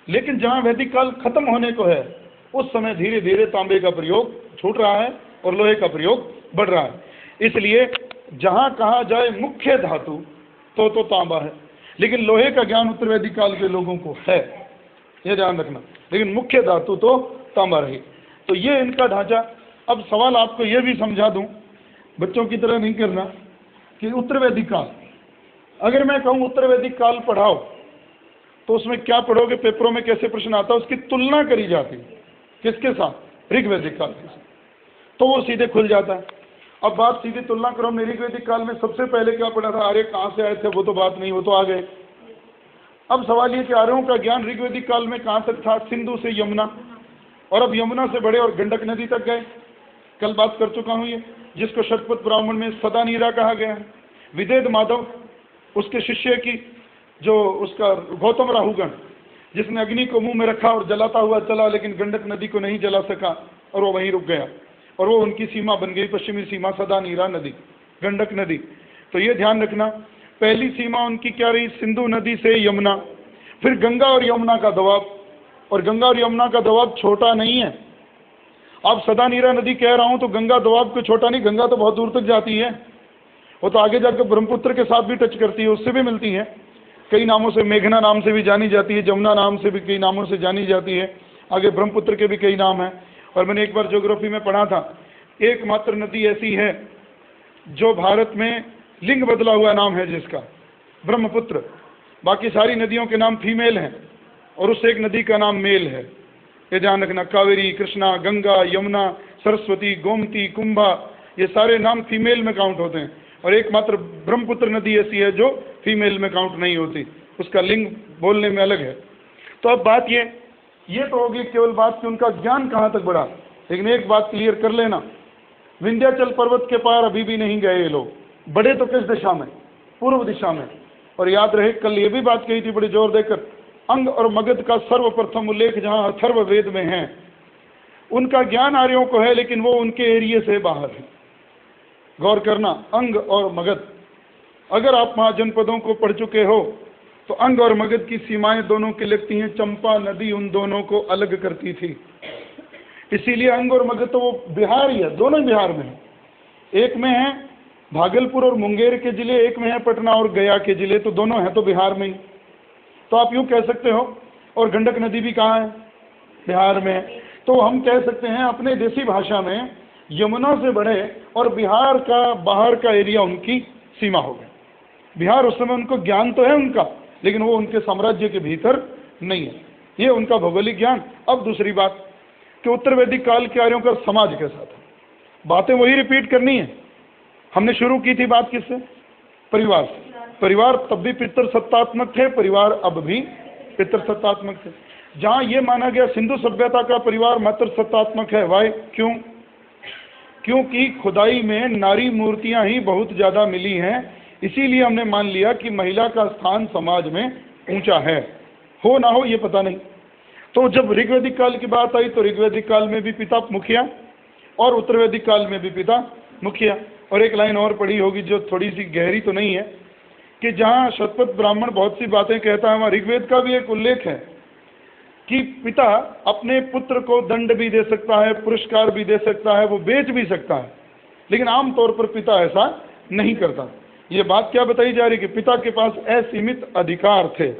लेकिन जहां वैदिक काल खत्म होने को है उस समय धीरे धीरे तांबे का प्रयोग छूट रहा है और लोहे का प्रयोग बढ़ रहा है। इसलिए जहां कहा जाए मुख्य धातु तो तांबा है, लेकिन लोहे का ज्ञान उत्तर वैदिक काल के लोगों को है, ये ध्यान रखना, लेकिन मुख्य धातु तो तांबा रही। तो ये इनका ढांचा। अब सवाल आपको ये भी समझा दूं, बच्चों की तरह नहीं करना, कि उत्तर वैदिक काल, अगर मैं कहूँ उत्तर वैदिक काल पढ़ाओ तो उसमें क्या पढ़ोगे, पेपरों में कैसे प्रश्न आता है, उसकी तुलना करी जाती है किसके साथ? ऋग्वैदिक काल के साथ, तो वो सीधे खुल जाता है। अब बात सीधी तुलना करो, हमने ऋग्वैदिक काल में सबसे पहले क्या पढ़ा था? आर्य कहाँ से आए थे वो तो बात नहीं, वो तो आ गए। अब सवाल ये कि आर्यों का ज्ञान ऋग्वैदिक काल में कहाँ तक था? सिंधु से यमुना, और अब यमुना से बढ़े और गंडक नदी तक गए। कल बात कर चुका हूँ ये, जिसको शतपथ ब्राह्मण में सदा नीरा कहा गया है। विदेद माधव, उसके शिष्य की, जो उसका गौतम राहुगण, जिसने अग्नि को मुंह में रखा और जलाता हुआ चला, लेकिन गंडक नदी को नहीं जला सका और वो वहीं रुक गया, और वो उनकी सीमा बन गई, पश्चिमी सीमा सदा नीरा नदी, गंडक नदी। तो ये ध्यान रखना, पहली सीमा उनकी क्या रही? सिंधु नदी से यमुना, फिर गंगा और यमुना का दबाव, और गंगा और यमुना का दबाव छोटा नहीं है। आप सदा नीरा नदी कह रहा हूं तो गंगा दोआब को छोटा नहीं, गंगा तो बहुत दूर तक जाती है, वो तो आगे जाकर ब्रह्मपुत्र के साथ भी टच करती है, उससे भी मिलती है। कई नामों से, मेघना नाम से भी जानी जाती है, जमुना नाम से भी कई नामों से जानी जाती है, आगे ब्रह्मपुत्र के भी कई नाम हैं। और मैंने एक बार ज्योग्राफी में पढ़ा था, एकमात्र नदी ऐसी है जो भारत में लिंग बदला हुआ नाम है जिसका, ब्रह्मपुत्र। बाकी सारी नदियों के नाम फीमेल हैं और उस एक नदी का नाम मेल है। ये ध्यान रखना, कावेरी, कृष्णा, गंगा, यमुना, सरस्वती, गोमती, कुंभा, ये सारे नाम फीमेल में काउंट होते हैं और एकमात्र ब्रह्मपुत्र नदी ऐसी है जो फीमेल में काउंट नहीं होती, उसका लिंग बोलने में अलग है। तो अब बात ये तो होगी केवल बात कि उनका ज्ञान कहाँ तक बढ़ा। लेकिन एक बात क्लियर कर लेना, विंध्याचल पर्वत के पार अभी भी नहीं गए ये लोग, बड़े तो किस दिशा में, पूर्व दिशा में। और याद रहे कल ये भी बात कही थी बड़ी जोर देकर, अंग और मगध का सर्वप्रथम उल्लेख जहाँ अथर्व वेद में है, उनका ज्ञान आर्यों को है लेकिन वो उनके एरिए से बाहर है। गौर करना, अंग और मगध, अगर आप महाजनपदों को पढ़ चुके हो तो अंग और मगध की सीमाएं दोनों की लगती हैं, चंपा नदी उन दोनों को अलग करती थी। इसीलिए अंग और मगध तो वो बिहार ही है, दोनों ही बिहार में है। एक में है भागलपुर और मुंगेर के जिले, एक में है पटना और गया के जिले, तो दोनों हैं तो बिहार में ही। तो आप यूँ कह सकते हो। और गंडक नदी भी कहाँ है, बिहार में है। तो हम कह सकते हैं अपने देसी भाषा में यमुना से बढ़े और बिहार का बाहर का एरिया उनकी सीमा हो गया। बिहार उस समय उनको ज्ञान तो है उनका, लेकिन वो उनके साम्राज्य के भीतर नहीं है, ये उनका भौगोलिक ज्ञान। अब दूसरी बात कि उत्तर वैदिक काल के आर्यों का समाज कैसा था, बातें वही रिपीट करनी है। हमने शुरू की थी बात किससे, परिवार से। परिवार तब भी पितृसत्तात्मक थे, परिवार अब भी पितृसत्तात्मक थे। जहाँ ये माना गया सिंधु सभ्यता का परिवार मातृसत्तात्मक है, वाई क्यों? क्योंकि खुदाई में नारी मूर्तियां ही बहुत ज़्यादा मिली हैं, इसीलिए हमने मान लिया कि महिला का स्थान समाज में ऊंचा है, हो ना हो ये पता नहीं। तो जब ऋग्वैदिक काल की बात आई तो ऋग्वैदिक काल में भी पिता मुखिया और उत्तर वैदिक काल में भी पिता मुखिया। और एक लाइन और पढ़ी होगी जो थोड़ी सी गहरी तो नहीं है, कि जहाँ शतपथ ब्राह्मण बहुत सी बातें कहता है, वहाँ ऋग्वेद का भी एक उल्लेख है कि पिता अपने पुत्र को दंड भी दे सकता है, पुरस्कार भी दे सकता है, वो बेच भी सकता है, लेकिन आमतौर पर पिता ऐसा नहीं करता। ये बात क्या बताई जा रही कि पिता के पास असीमित अधिकार थे,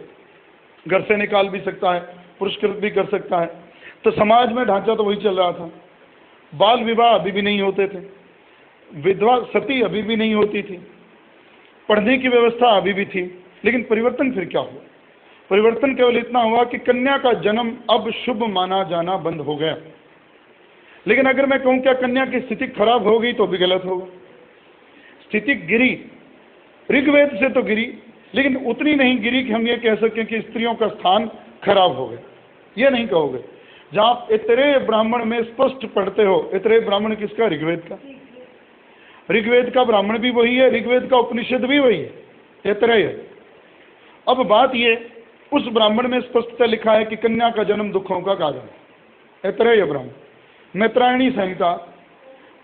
घर से निकाल भी सकता है, पुरस्कृत भी कर सकता है। तो समाज में ढांचा तो वही चल रहा था। बाल विवाह अभी भी नहीं होते थे, विधवा सती अभी भी नहीं होती थी, पढ़ने की व्यवस्था अभी भी थी। लेकिन परिवर्तन फिर क्या हुआ? परिवर्तन केवल इतना हुआ कि कन्या का जन्म अब शुभ माना जाना बंद हो गया। लेकिन अगर मैं कहूं क्या कन्या की स्थिति खराब हो गई तो भी गलत होगा। स्थिति गिरी, ऋग्वेद से तो गिरी, लेकिन उतनी नहीं गिरी कि हम ये कह सकें कि स्त्रियों का स्थान खराब हो गया, ये नहीं कहोगे। जहां आप इतरे ब्राह्मण में स्पष्ट पढ़ते हो, इतरे ब्राह्मण किसका? ऋग्वेद का। ऋग्वेद का ब्राह्मण भी वही है, ऋग्वेद का उपनिषद भी वही है, इतरे है। अब बात ये, उस ब्राह्मण में स्पष्टता लिखा है कि कन्या का जन्म दुखों का कारण है, इतरे ब्राह्मण। मैत्रायणी संहिता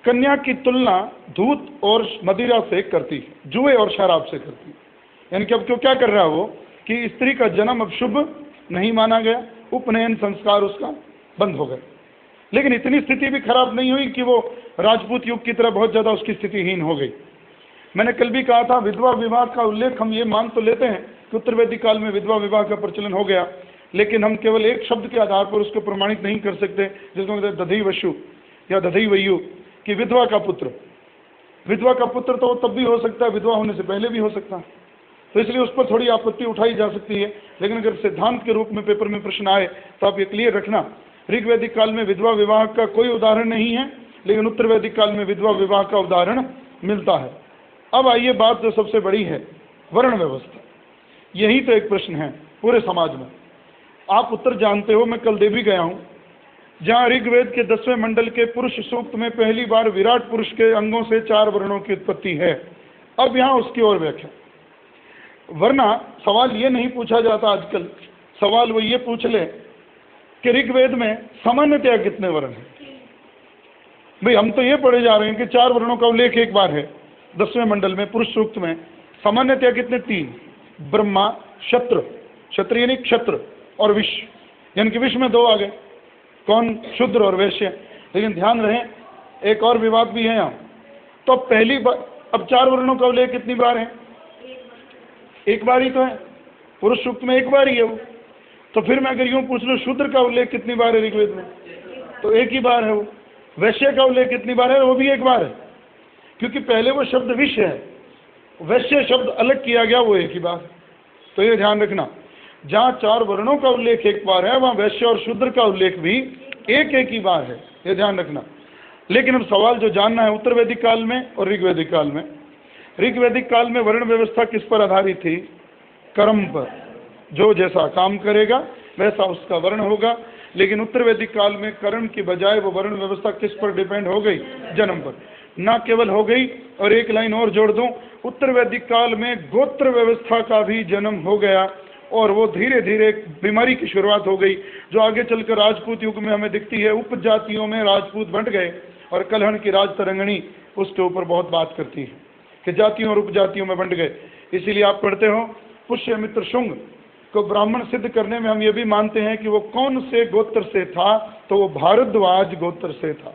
कन्या की तुलना दूध और मदिरा से करती है, जुए और शराब से करती है। यानी कि अब क्यों क्या कर रहा है वो कि स्त्री का जन्म अब शुभ नहीं माना गया, उपनयन संस्कार उसका बंद हो गए। लेकिन इतनी स्थिति भी खराब नहीं हुई कि वो राजपूत युग की तरह बहुत ज़्यादा उसकी स्थितिहीन हो गई। मैंने कल भी कहा था, विधवा विवाह का उल्लेख हम ये मान तो लेते हैं कि उत्तर वैदिक काल में विधवा विवाह का प्रचलन हो गया, लेकिन हम केवल एक शब्द के आधार पर उसको प्रमाणित नहीं कर सकते, जिसको कहते हैं दधई वशु या दधई वयु, कि विधवा का पुत्र। विधवा का पुत्र तो तब भी हो सकता है, विधवा होने से पहले भी हो सकता है, तो इसलिए उस पर थोड़ी आपत्ति उठाई जा सकती है। लेकिन अगर सिद्धांत के रूप में पेपर में प्रश्न आए तो आप ये क्लियर रखना, ऋग्वैदिक काल में विधवा विवाह का कोई उदाहरण नहीं है, लेकिन उत्तर वैदिक काल में विधवा विवाह का उदाहरण मिलता है। अब आइए बात जो सबसे बड़ी है, वर्ण व्यवस्था। यही तो एक प्रश्न है पूरे समाज में। आप उत्तर जानते हो, मैं कल दे भी गया हूँ, जहाँ ऋग्वेद के 10वें मंडल के पुरुष सूक्त में पहली बार विराट पुरुष के अंगों से 4 वर्णों की उत्पत्ति है। अब यहाँ उसकी और व्याख्या। वरना सवाल ये नहीं पूछा जाता आजकल, सवाल वो ये पूछ ले कि ऋग्वेद में सामान्यतया कितने वर्ण हैं। भाई हम तो ये पढ़े जा रहे हैं कि 4 वर्णों का उल्लेख एक बार है 10वें मंडल में पुरुष सूक्त में, सामान्यतया कितने? 3, ब्रह्मा, क्षत्र, क्षत्र यानी क्षत्र, और विश्व, यानी कि विश्व में 2 आ गए, कौन? शूद्र और वैश्य। लेकिन ध्यान रहे एक और विवाद भी है यहाँ। तो पहली बार, अब 4 वर्णों का उल्लेख कितनी बार है? एक बार ही तो है, पुरुष सूक्त में एक बार ही है वो। तो फिर मैं अगर यूँ पूछ लूँ शूद्र का उल्लेख कितनी बार है ऋग्वेद में? तो एक ही बार है वो। वैश्य का उल्लेख कितनी बार है? वो भी एक बार है, क्योंकि पहले वो शब्द विश्व है, वैश्य शब्द अलग किया गया, वो एक ही बार। तो ये ध्यान रखना, जहाँ 4 वर्णों का उल्लेख एक बार है वहाँ वैश्य और शूद्र का उल्लेख भी एक ही बार है, ये ध्यान रखना। लेकिन अब सवाल जो जानना है, उत्तर वैदिक काल में और ऋग्वैदिक काल में, ऋग्वैदिक काल में वर्ण व्यवस्था किस पर आधारित थी? कर्म पर। जो जैसा काम करेगा वैसा उसका वर्ण होगा। लेकिन उत्तर वैदिक काल में कर्म की बजाय वो वर्ण व्यवस्था किस पर डिपेंड हो गई? जन्म पर। ना केवल हो गई, और एक लाइन और जोड़ दूं, उत्तर वैदिक काल में गोत्र व्यवस्था का भी जन्म हो गया, और वो धीरे धीरे एक बीमारी की शुरुआत हो गई जो आगे चलकर राजपूत युग में हमें दिखती है। उपजातियों में राजपूत बंट गए, और कलहण की राज तरंगणी उसके ऊपर बहुत बात करती है कि जातियों और उपजातियों में बंट गए। इसीलिए आप पढ़ते हो पुष्यमित्र शुंग को ब्राह्मण सिद्ध करने में हम ये भी मानते हैं कि वो कौन से गोत्र से था, तो वो भारद्वाज गोत्र से था।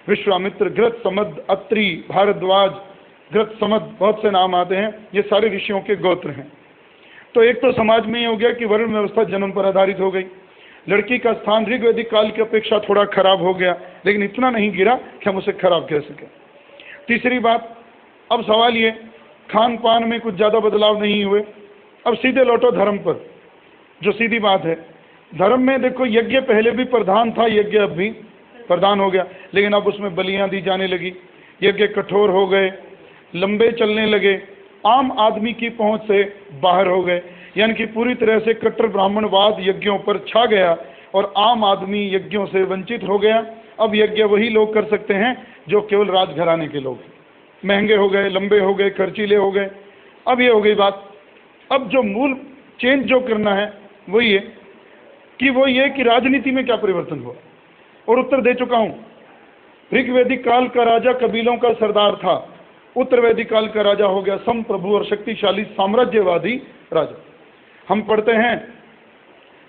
विश्वामित्र, घृत, समद, अत्रि, भारद्वाज, घृत, समद, बहुत से नाम आते हैं, ये सारे ऋषियों के गोत्र हैं। तो एक तो समाज में ये हो गया कि वर्ण व्यवस्था जन्म पर आधारित हो गई। लड़की का स्थान ऋग्वैदिक काल की अपेक्षा थोड़ा खराब हो गया, लेकिन इतना नहीं गिरा कि हम उसे खराब कह सकें। तीसरी बात, अब सवाल ये, खान पान में कुछ ज़्यादा बदलाव नहीं हुए। अब सीधे लौटो धर्म पर, जो सीधी बात है। धर्म में देखो, यज्ञ पहले भी प्रधान था, यज्ञ अब भी प्रधान हो गया, लेकिन अब उसमें बलियां दी जाने लगी, यज्ञ कठोर हो गए, लंबे चलने लगे, आम आदमी की पहुंच से बाहर हो गए, यानी कि पूरी तरह से कट्टर ब्राह्मणवाद यज्ञों पर छा गया और आम आदमी यज्ञों से वंचित हो गया। अब यज्ञ वही लोग कर सकते हैं जो केवल राजघराने के लोग, महंगे हो गए, लंबे हो गए, खर्चीले हो गए। अब ये हो गई बात। अब जो मूल चेंज जो करना है वो ये कि राजनीति में क्या परिवर्तन हुआ, और उत्तर दे चुका हूं। ऋग्वैदिक काल का राजा कबीलों का सरदार था, उत्तर वैदिक काल का राजा हो गया संप्रभु और शक्तिशाली साम्राज्यवादी राजा। हम पढ़ते हैं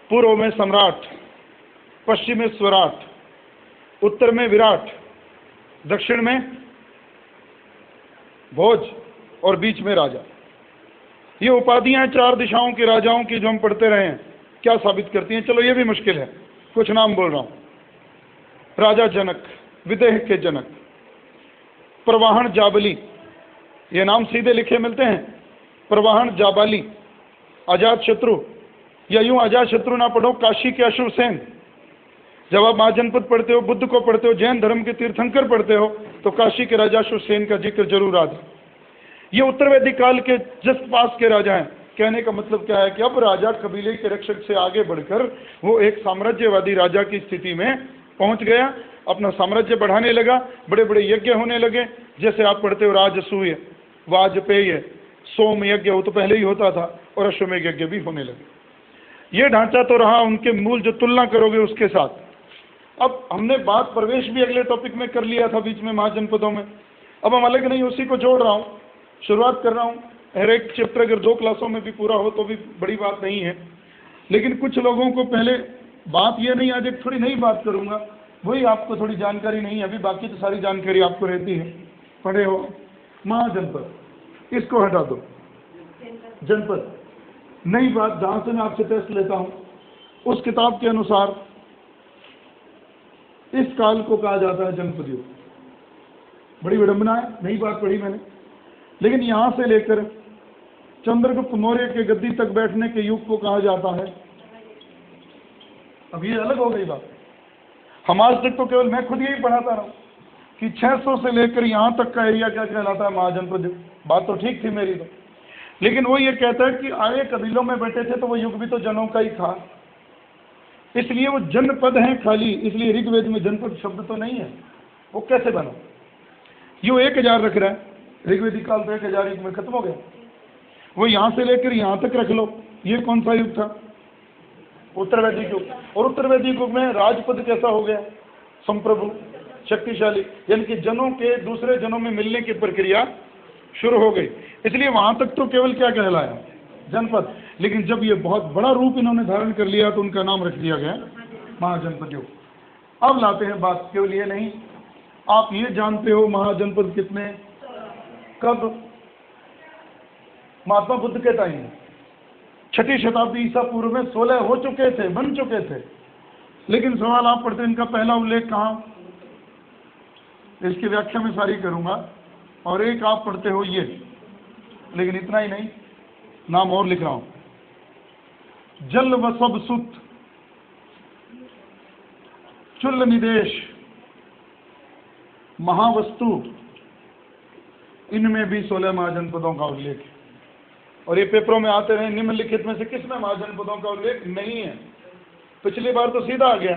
पूर्व में सम्राट, पश्चिम में स्वराट, उत्तर में विराट, दक्षिण में भोज और बीच में राजा। ये उपाधियां 4 दिशाओं के राजाओं की जो हम पढ़ते रहे हैं, क्या साबित करती हैं? चलो ये भी मुश्किल है, कुछ नाम बोल रहा हूं। राजा जनक, विदेह के जनक, प्रवाहन जाबली, ये नाम सीधे लिखे मिलते हैं, प्रवाहन जाबाली, अजात शत्रु, या यूं अजात शत्रु ना पढ़ो, काशी के अशुभ सेन। जब आप महाजनपद पढ़ते हो, बुद्ध को पढ़ते हो, जैन धर्म के तीर्थंकर पढ़ते हो, तो काशी के राजा अशुभ सेन का जिक्र जरूर आता है। ये उत्तर वैदिक काल के जस्ट पास के राजा हैं। कहने का मतलब क्या है कि अब राजा कबीले के रक्षक से आगे बढ़कर वो एक साम्राज्यवादी राजा की स्थिति में पहुंच गया, अपना साम्राज्य बढ़ाने लगा, बड़े बड़े यज्ञ होने लगे। जैसे आप पढ़ते हो राजसूय, वाजपेय, सोम यज्ञ, वो तो पहले ही होता था, और अश्वमेघ यज्ञ भी होने लगे। ये ढांचा तो रहा उनके मूल, जो तुलना करोगे उसके साथ। अब हमने बात प्रवेश भी अगले टॉपिक में कर लिया था बीच में महाजनपदों में, अब हम अलग नहीं, उसी को जोड़ रहा हूँ, शुरुआत कर रहा हूँ। हर एक चैप्टर अगर 2 क्लासों में भी पूरा हो तो भी बड़ी बात नहीं है, लेकिन कुछ लोगों को पहले बात ये नहीं, आज एक थोड़ी नई बात करूँगा, वही आपको थोड़ी जानकारी नहीं है अभी, बाकी तो सारी जानकारी आपको रहती है, पढ़े हो। महाजनपद, इसको हटा दो, जनपद। नई बात जहाँ से मैं आपसे टेस्ट लेता हूँ, उस किताब के अनुसार इस काल को कहा जाता है जनपद युग। बड़ी विडंबना है, नई बात पढ़ी मैंने, लेकिन यहाँ से लेकर चंद्रगुप्त मौर्य के गद्दी तक बैठने के युग को कहा जाता है। अब ये अलग हो गई बात। हम आज तक तो केवल मैं खुद यही पढ़ाता रहा कि 600 से लेकर यहाँ तक का एरिया क्या कहलाता है महाजनपद युग। बात तो ठीक थी मेरी तो, लेकिन वो ये कहता है कि आए कबीलों में बैठे थे तो वो युग भी तो जनों का ही था, इसलिए वो जनपद है खाली, इसलिए ऋग्वेद में जनपद शब्द तो नहीं है। वो कैसे बना? यूँ 1000 रख रहा है, ऋग्वेदिक काल तो 1000 युग में खत्म हो गया। वो यहाँ से लेकर यहाँ तक रख लो, ये कौन सा युग था? उत्तर वैदिक युग। और उत्तर वैदिक युग में राजपद कैसा हो गया? संप्रभु, शक्तिशाली, यानी कि जनों के दूसरे जनों में मिलने की प्रक्रिया शुरू हो गई। इसलिए वहां तक तो केवल क्या कहलाया? जनपद। लेकिन जब ये बहुत बड़ा रूप इन्होंने धारण कर लिया तो उनका नाम रख दिया गया महाजनपद युग। अब लाते हैं बात, केवल ये नहीं, आप ये जानते हो महाजनपद कितने, कब? महात्मा बुद्ध के टाइम में 6ठी शताब्दी ईसा पूर्व में 16 हो चुके थे, बन चुके थे। लेकिन सवाल आप पढ़ते हैं इनका पहला उल्लेख कहाँ? इसकी व्याख्या में सारी करूंगा। और एक आप पढ़ते हो ये, लेकिन इतना ही नहीं, नाम और लिख रहा हूं। जल वसब सुत चुल्ल निदेश महावस्तु, इनमें भी 16 महाजनपदों का उल्लेख है। और ये पेपरों में आते रहे, निम्नलिखित में से किसमें महाजनपदों का उल्लेख नहीं है? पिछली बार तो सीधा आ गया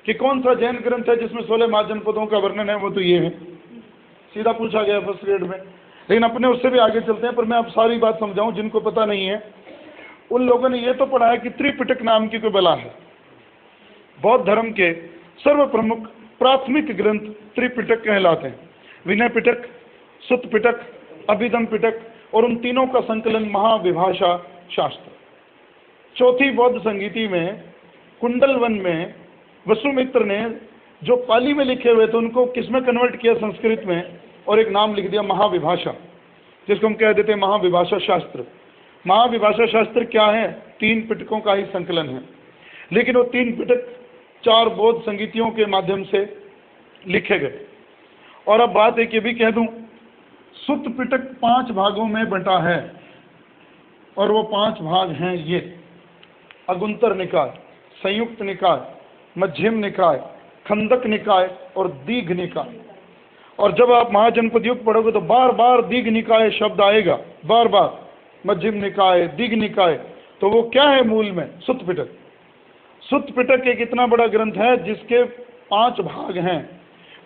कि कौन सा जैन ग्रंथ है जिसमें 16 महाजनपदों का वर्णन है, वो तो ये है, सीधा पूछा गया फर्स्ट ग्रेड में। लेकिन अपने उससे भी आगे चलते हैं, पर मैं अब सारी बात समझाऊं जिनको पता नहीं है। उन लोगों ने ये तो पढ़ा है कि त्रिपिटक नाम की कोई बला है। बौद्ध धर्म के सर्व प्रमुख प्राथमिक ग्रंथ त्रिपिटक कहलाते हैं। विनय पिटक, सुत्त पिटक, अभिधम पिटक, और उन तीनों का संकलन महाविभाषा शास्त्र। चौथी बौद्ध संगीति में कुंडल वन में वसुमित्र ने जो पाली में लिखे हुए थे उनको किसमें कन्वर्ट किया? संस्कृत में, और एक नाम लिख दिया महाविभाषा, जिसको हम कह देते हैं महाविभाषा शास्त्र। महाविभाषा शास्त्र क्या है? 3 पिटकों का ही संकलन है। लेकिन वो 3 पिटक 4 बौद्ध संगीतियों के माध्यम से लिखे गए। और अब बात एक ये भी कह दूं, सुत्त पिटक 5 भागों में बंटा है, और वो 5 भाग हैं ये: अगुंतर निकाय, संयुक्त निकाय, मध्यम निकाय, खंदक निकाय और दीघ निकाय। और जब आप महाजनपद युग पढ़ोगे तो बार बार दीघ निकाय शब्द आएगा, बार बार मध्यम निकाय, दीघ निकाय। तो वो क्या है मूल में? सुत्त पिटक। सुत्त पिटक एक इतना बड़ा ग्रंथ है जिसके 5 भाग हैं।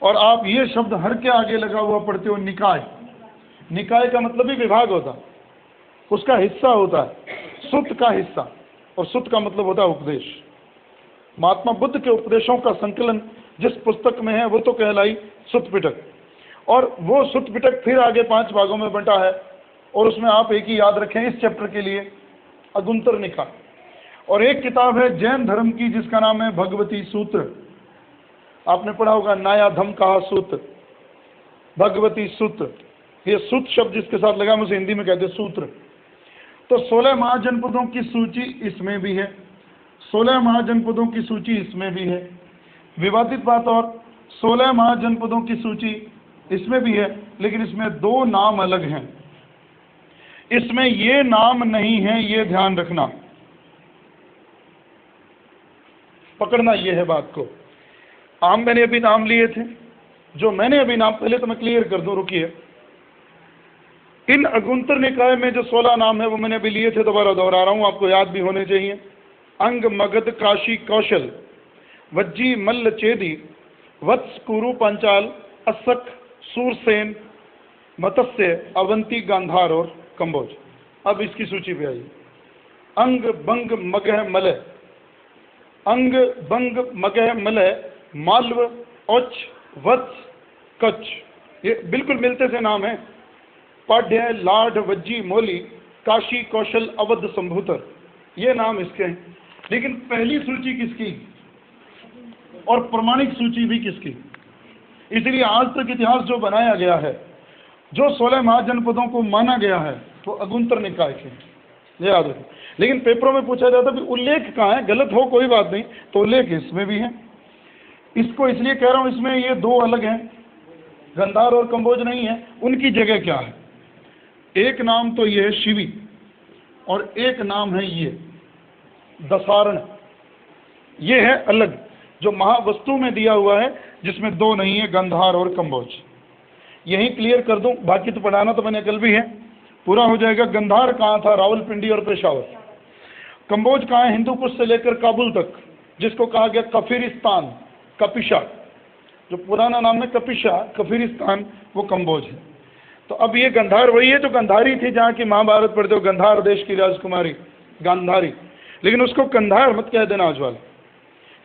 और आप ये शब्द हर के आगे लगा हुआ पढ़ते हो, निकाय। निकाय का मतलब ही विभाग होता है, उसका हिस्सा होता है, सुत्त का हिस्सा। और सुत्त का मतलब होता है उपदेश। महात्मा बुद्ध के उपदेशों का संकलन जिस पुस्तक में है वो तो कहलाई सुत्त पिटक। और वो सुत्त पिटक फिर आगे 5 भागों में बंटा है, और उसमें आप एक ही याद रखें इस चैप्टर के लिए, अगुंतर निकाय। और एक किताब है जैन धर्म की जिसका नाम है भगवती सूत्र। आपने पढ़ा होगा, नाया धम कहा सूत्र, भगवती सूत्र। ये सूत्र शब्द जिसके साथ लगा, मुझे हिंदी में कहते सूत्र। तो 16 महाजनपदों की सूची इसमें भी है, 16 महाजनपदों की सूची इसमें भी है। विवादित बात, और 16 महाजनपदों की सूची इसमें भी है, लेकिन इसमें 2 नाम अलग हैं। इसमें ये नाम नहीं है, ये ध्यान रखना, पकड़ना ये है बात को। मैंने अभी नाम लिए थे, जो मैंने अभी नाम, पहले तो मैं क्लियर कर दूं, रुकिए। इन अगुंतर निकाय में जो 16 नाम है वो मैंने अभी लिए थे, दोबारा दोहरा रहा हूं, आपको याद भी होने चाहिए। अंग, मगध, काशी, कौशल, वज्जी, मल्ल, चेदी, वत्स, कुरु, पंचाल, असक, सूरसेन, मत्स्य, अवंती, गांधार और कंबोज। अब इसकी सूची पे आइए। अंग, बंग, मगह, मलय। अंग, बंग, मगह, मलय, मालव, औच, वत्स, कच्छ, ये बिल्कुल मिलते से नाम है। पाढ़्य, लाढ़, वज्जी, मोली, काशी, कौशल, अवध, संभूतर, ये नाम इसके हैं। लेकिन पहली सूची किसकी और प्रमाणिक सूची भी किसकी? इसलिए आज तक इतिहास जो बनाया गया है, जो 16 महाजनपदों को माना गया है, वो अगुंतर निकाय के, ये याद रखें। लेकिन पेपरों में पूछा जाता है उल्लेख कहाँ है, गलत हो कोई बात नहीं, तो उल्लेख इसमें भी है। इसको इसलिए कह रहा हूँ, इसमें ये 2 अलग हैं, गंधार और कंबोज नहीं है। उनकी जगह क्या है? एक नाम तो ये है शिवी, और एक नाम है ये दसारण। ये है अलग, जो महावस्तु में दिया हुआ है, जिसमें 2 नहीं है, गंधार और कंबोज। यही क्लियर कर दूं, बाकी तो पढ़ाना तो मैंने कल भी है, पूरा हो जाएगा। गंधार कहाँ था? रावलपिंडी और पेशावर। कंबोज कहाँ है? हिंदू कुश से लेकर काबुल तक, जिसको कहा गया कफिरिस्तान, कपिशा, जो पुराना नाम है कपिशा, कफिरिस्तान, वो कंबोज है। तो अब ये गंधार वही है जो गंधारी थी, जहाँ की महाभारत पढ़ते हो, गंधार देश की राजकुमारी गांधारी। लेकिन उसको कंधार मत कह देना उज्ज्वल।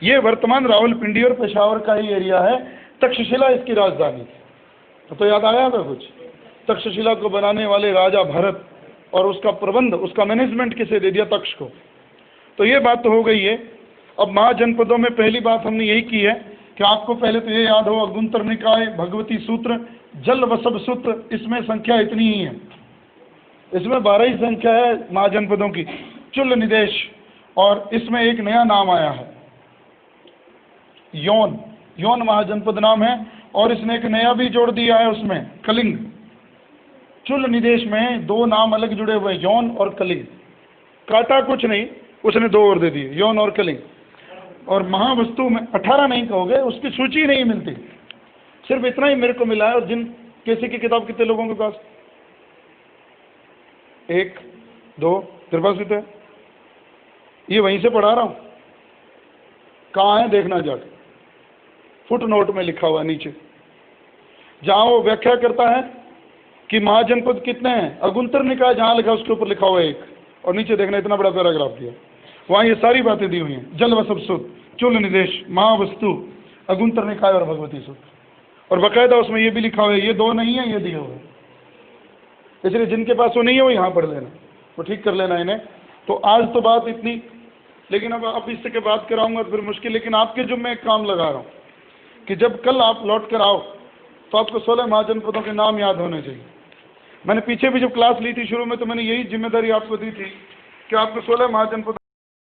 ये वर्तमान रावलपिंडी और पेशावर का ही एरिया है। तक्षशिला इसकी राजधानी थी। तो याद आया था कुछ? तक्षशिला को बनाने वाले राजा भरत, और उसका प्रबंध, उसका मैनेजमेंट किसे दे दिया? तक्ष को। तो ये बात तो हो गई है। अब महाजनपदों में पहली बात हमने यही की है कि आपको पहले तो ये याद हो, अगुंतर निकाय, भगवती सूत्र, जल वसभ सूत्र, इसमें संख्या इतनी ही है, इसमें 12 ही संख्या है महाजनपदों की। चुल्ल निदेश, और इसमें एक नया नाम आया है यौन, यौन महाजनपद नाम है, और इसने एक नया भी जोड़ दिया है उसमें, कलिंग। चुल्ल निदेश में 2 नाम अलग जुड़े हुए, यौन और कलिंग, काटा कुछ नहीं, उसने 2 और दे दिए, यौन और कलिंग। और महावस्तु में 18 नहीं कहोगे, उसकी सूची नहीं मिलती, सिर्फ इतना ही मेरे को मिला है। और जिन कैसे की किताब कितने लोगों के पास? 1 2, तेरे पास कितने? ये वहीं से पढ़ा रहा हूं, कहाँ है देखना जाके, फुट नोट में लिखा हुआ नीचे, जहां वो व्याख्या करता है कि महाजनपद कितने हैं, अगुंतर निकाय जहां लिखा उसके ऊपर लिखा हुआ है 1, और नीचे देखना इतना बड़ा पैराग्राफ दिया, वहां ये सारी बातें दी हुई हैं, जल वसभ सूत्र, चुल्ल निदेश, महावस्तु, अगुंतर निकाय और भगवती सूत्र। और बाकायदा उसमें ये भी लिखा हुआ है, ये 2 नहीं है, ये दिए हुए हैं। इसलिए जिनके पास वो नहीं है वो यहाँ पढ़ लेना, वो ठीक कर लेना इन्हें। तो आज तो बात इतनी, लेकिन अब इससे के बात कराऊंगा तो फिर मुश्किल। लेकिन आपके जो मैं एक काम लगा रहा हूँ कि जब कल आप लौट कर आओ तो आपको 16 महाजनपदों के नाम याद होने चाहिए। मैंने पीछे भी जब क्लास ली थी शुरू में, तो मैंने यही जिम्मेदारी आपको दी थी कि आपको 16 महाजनपदों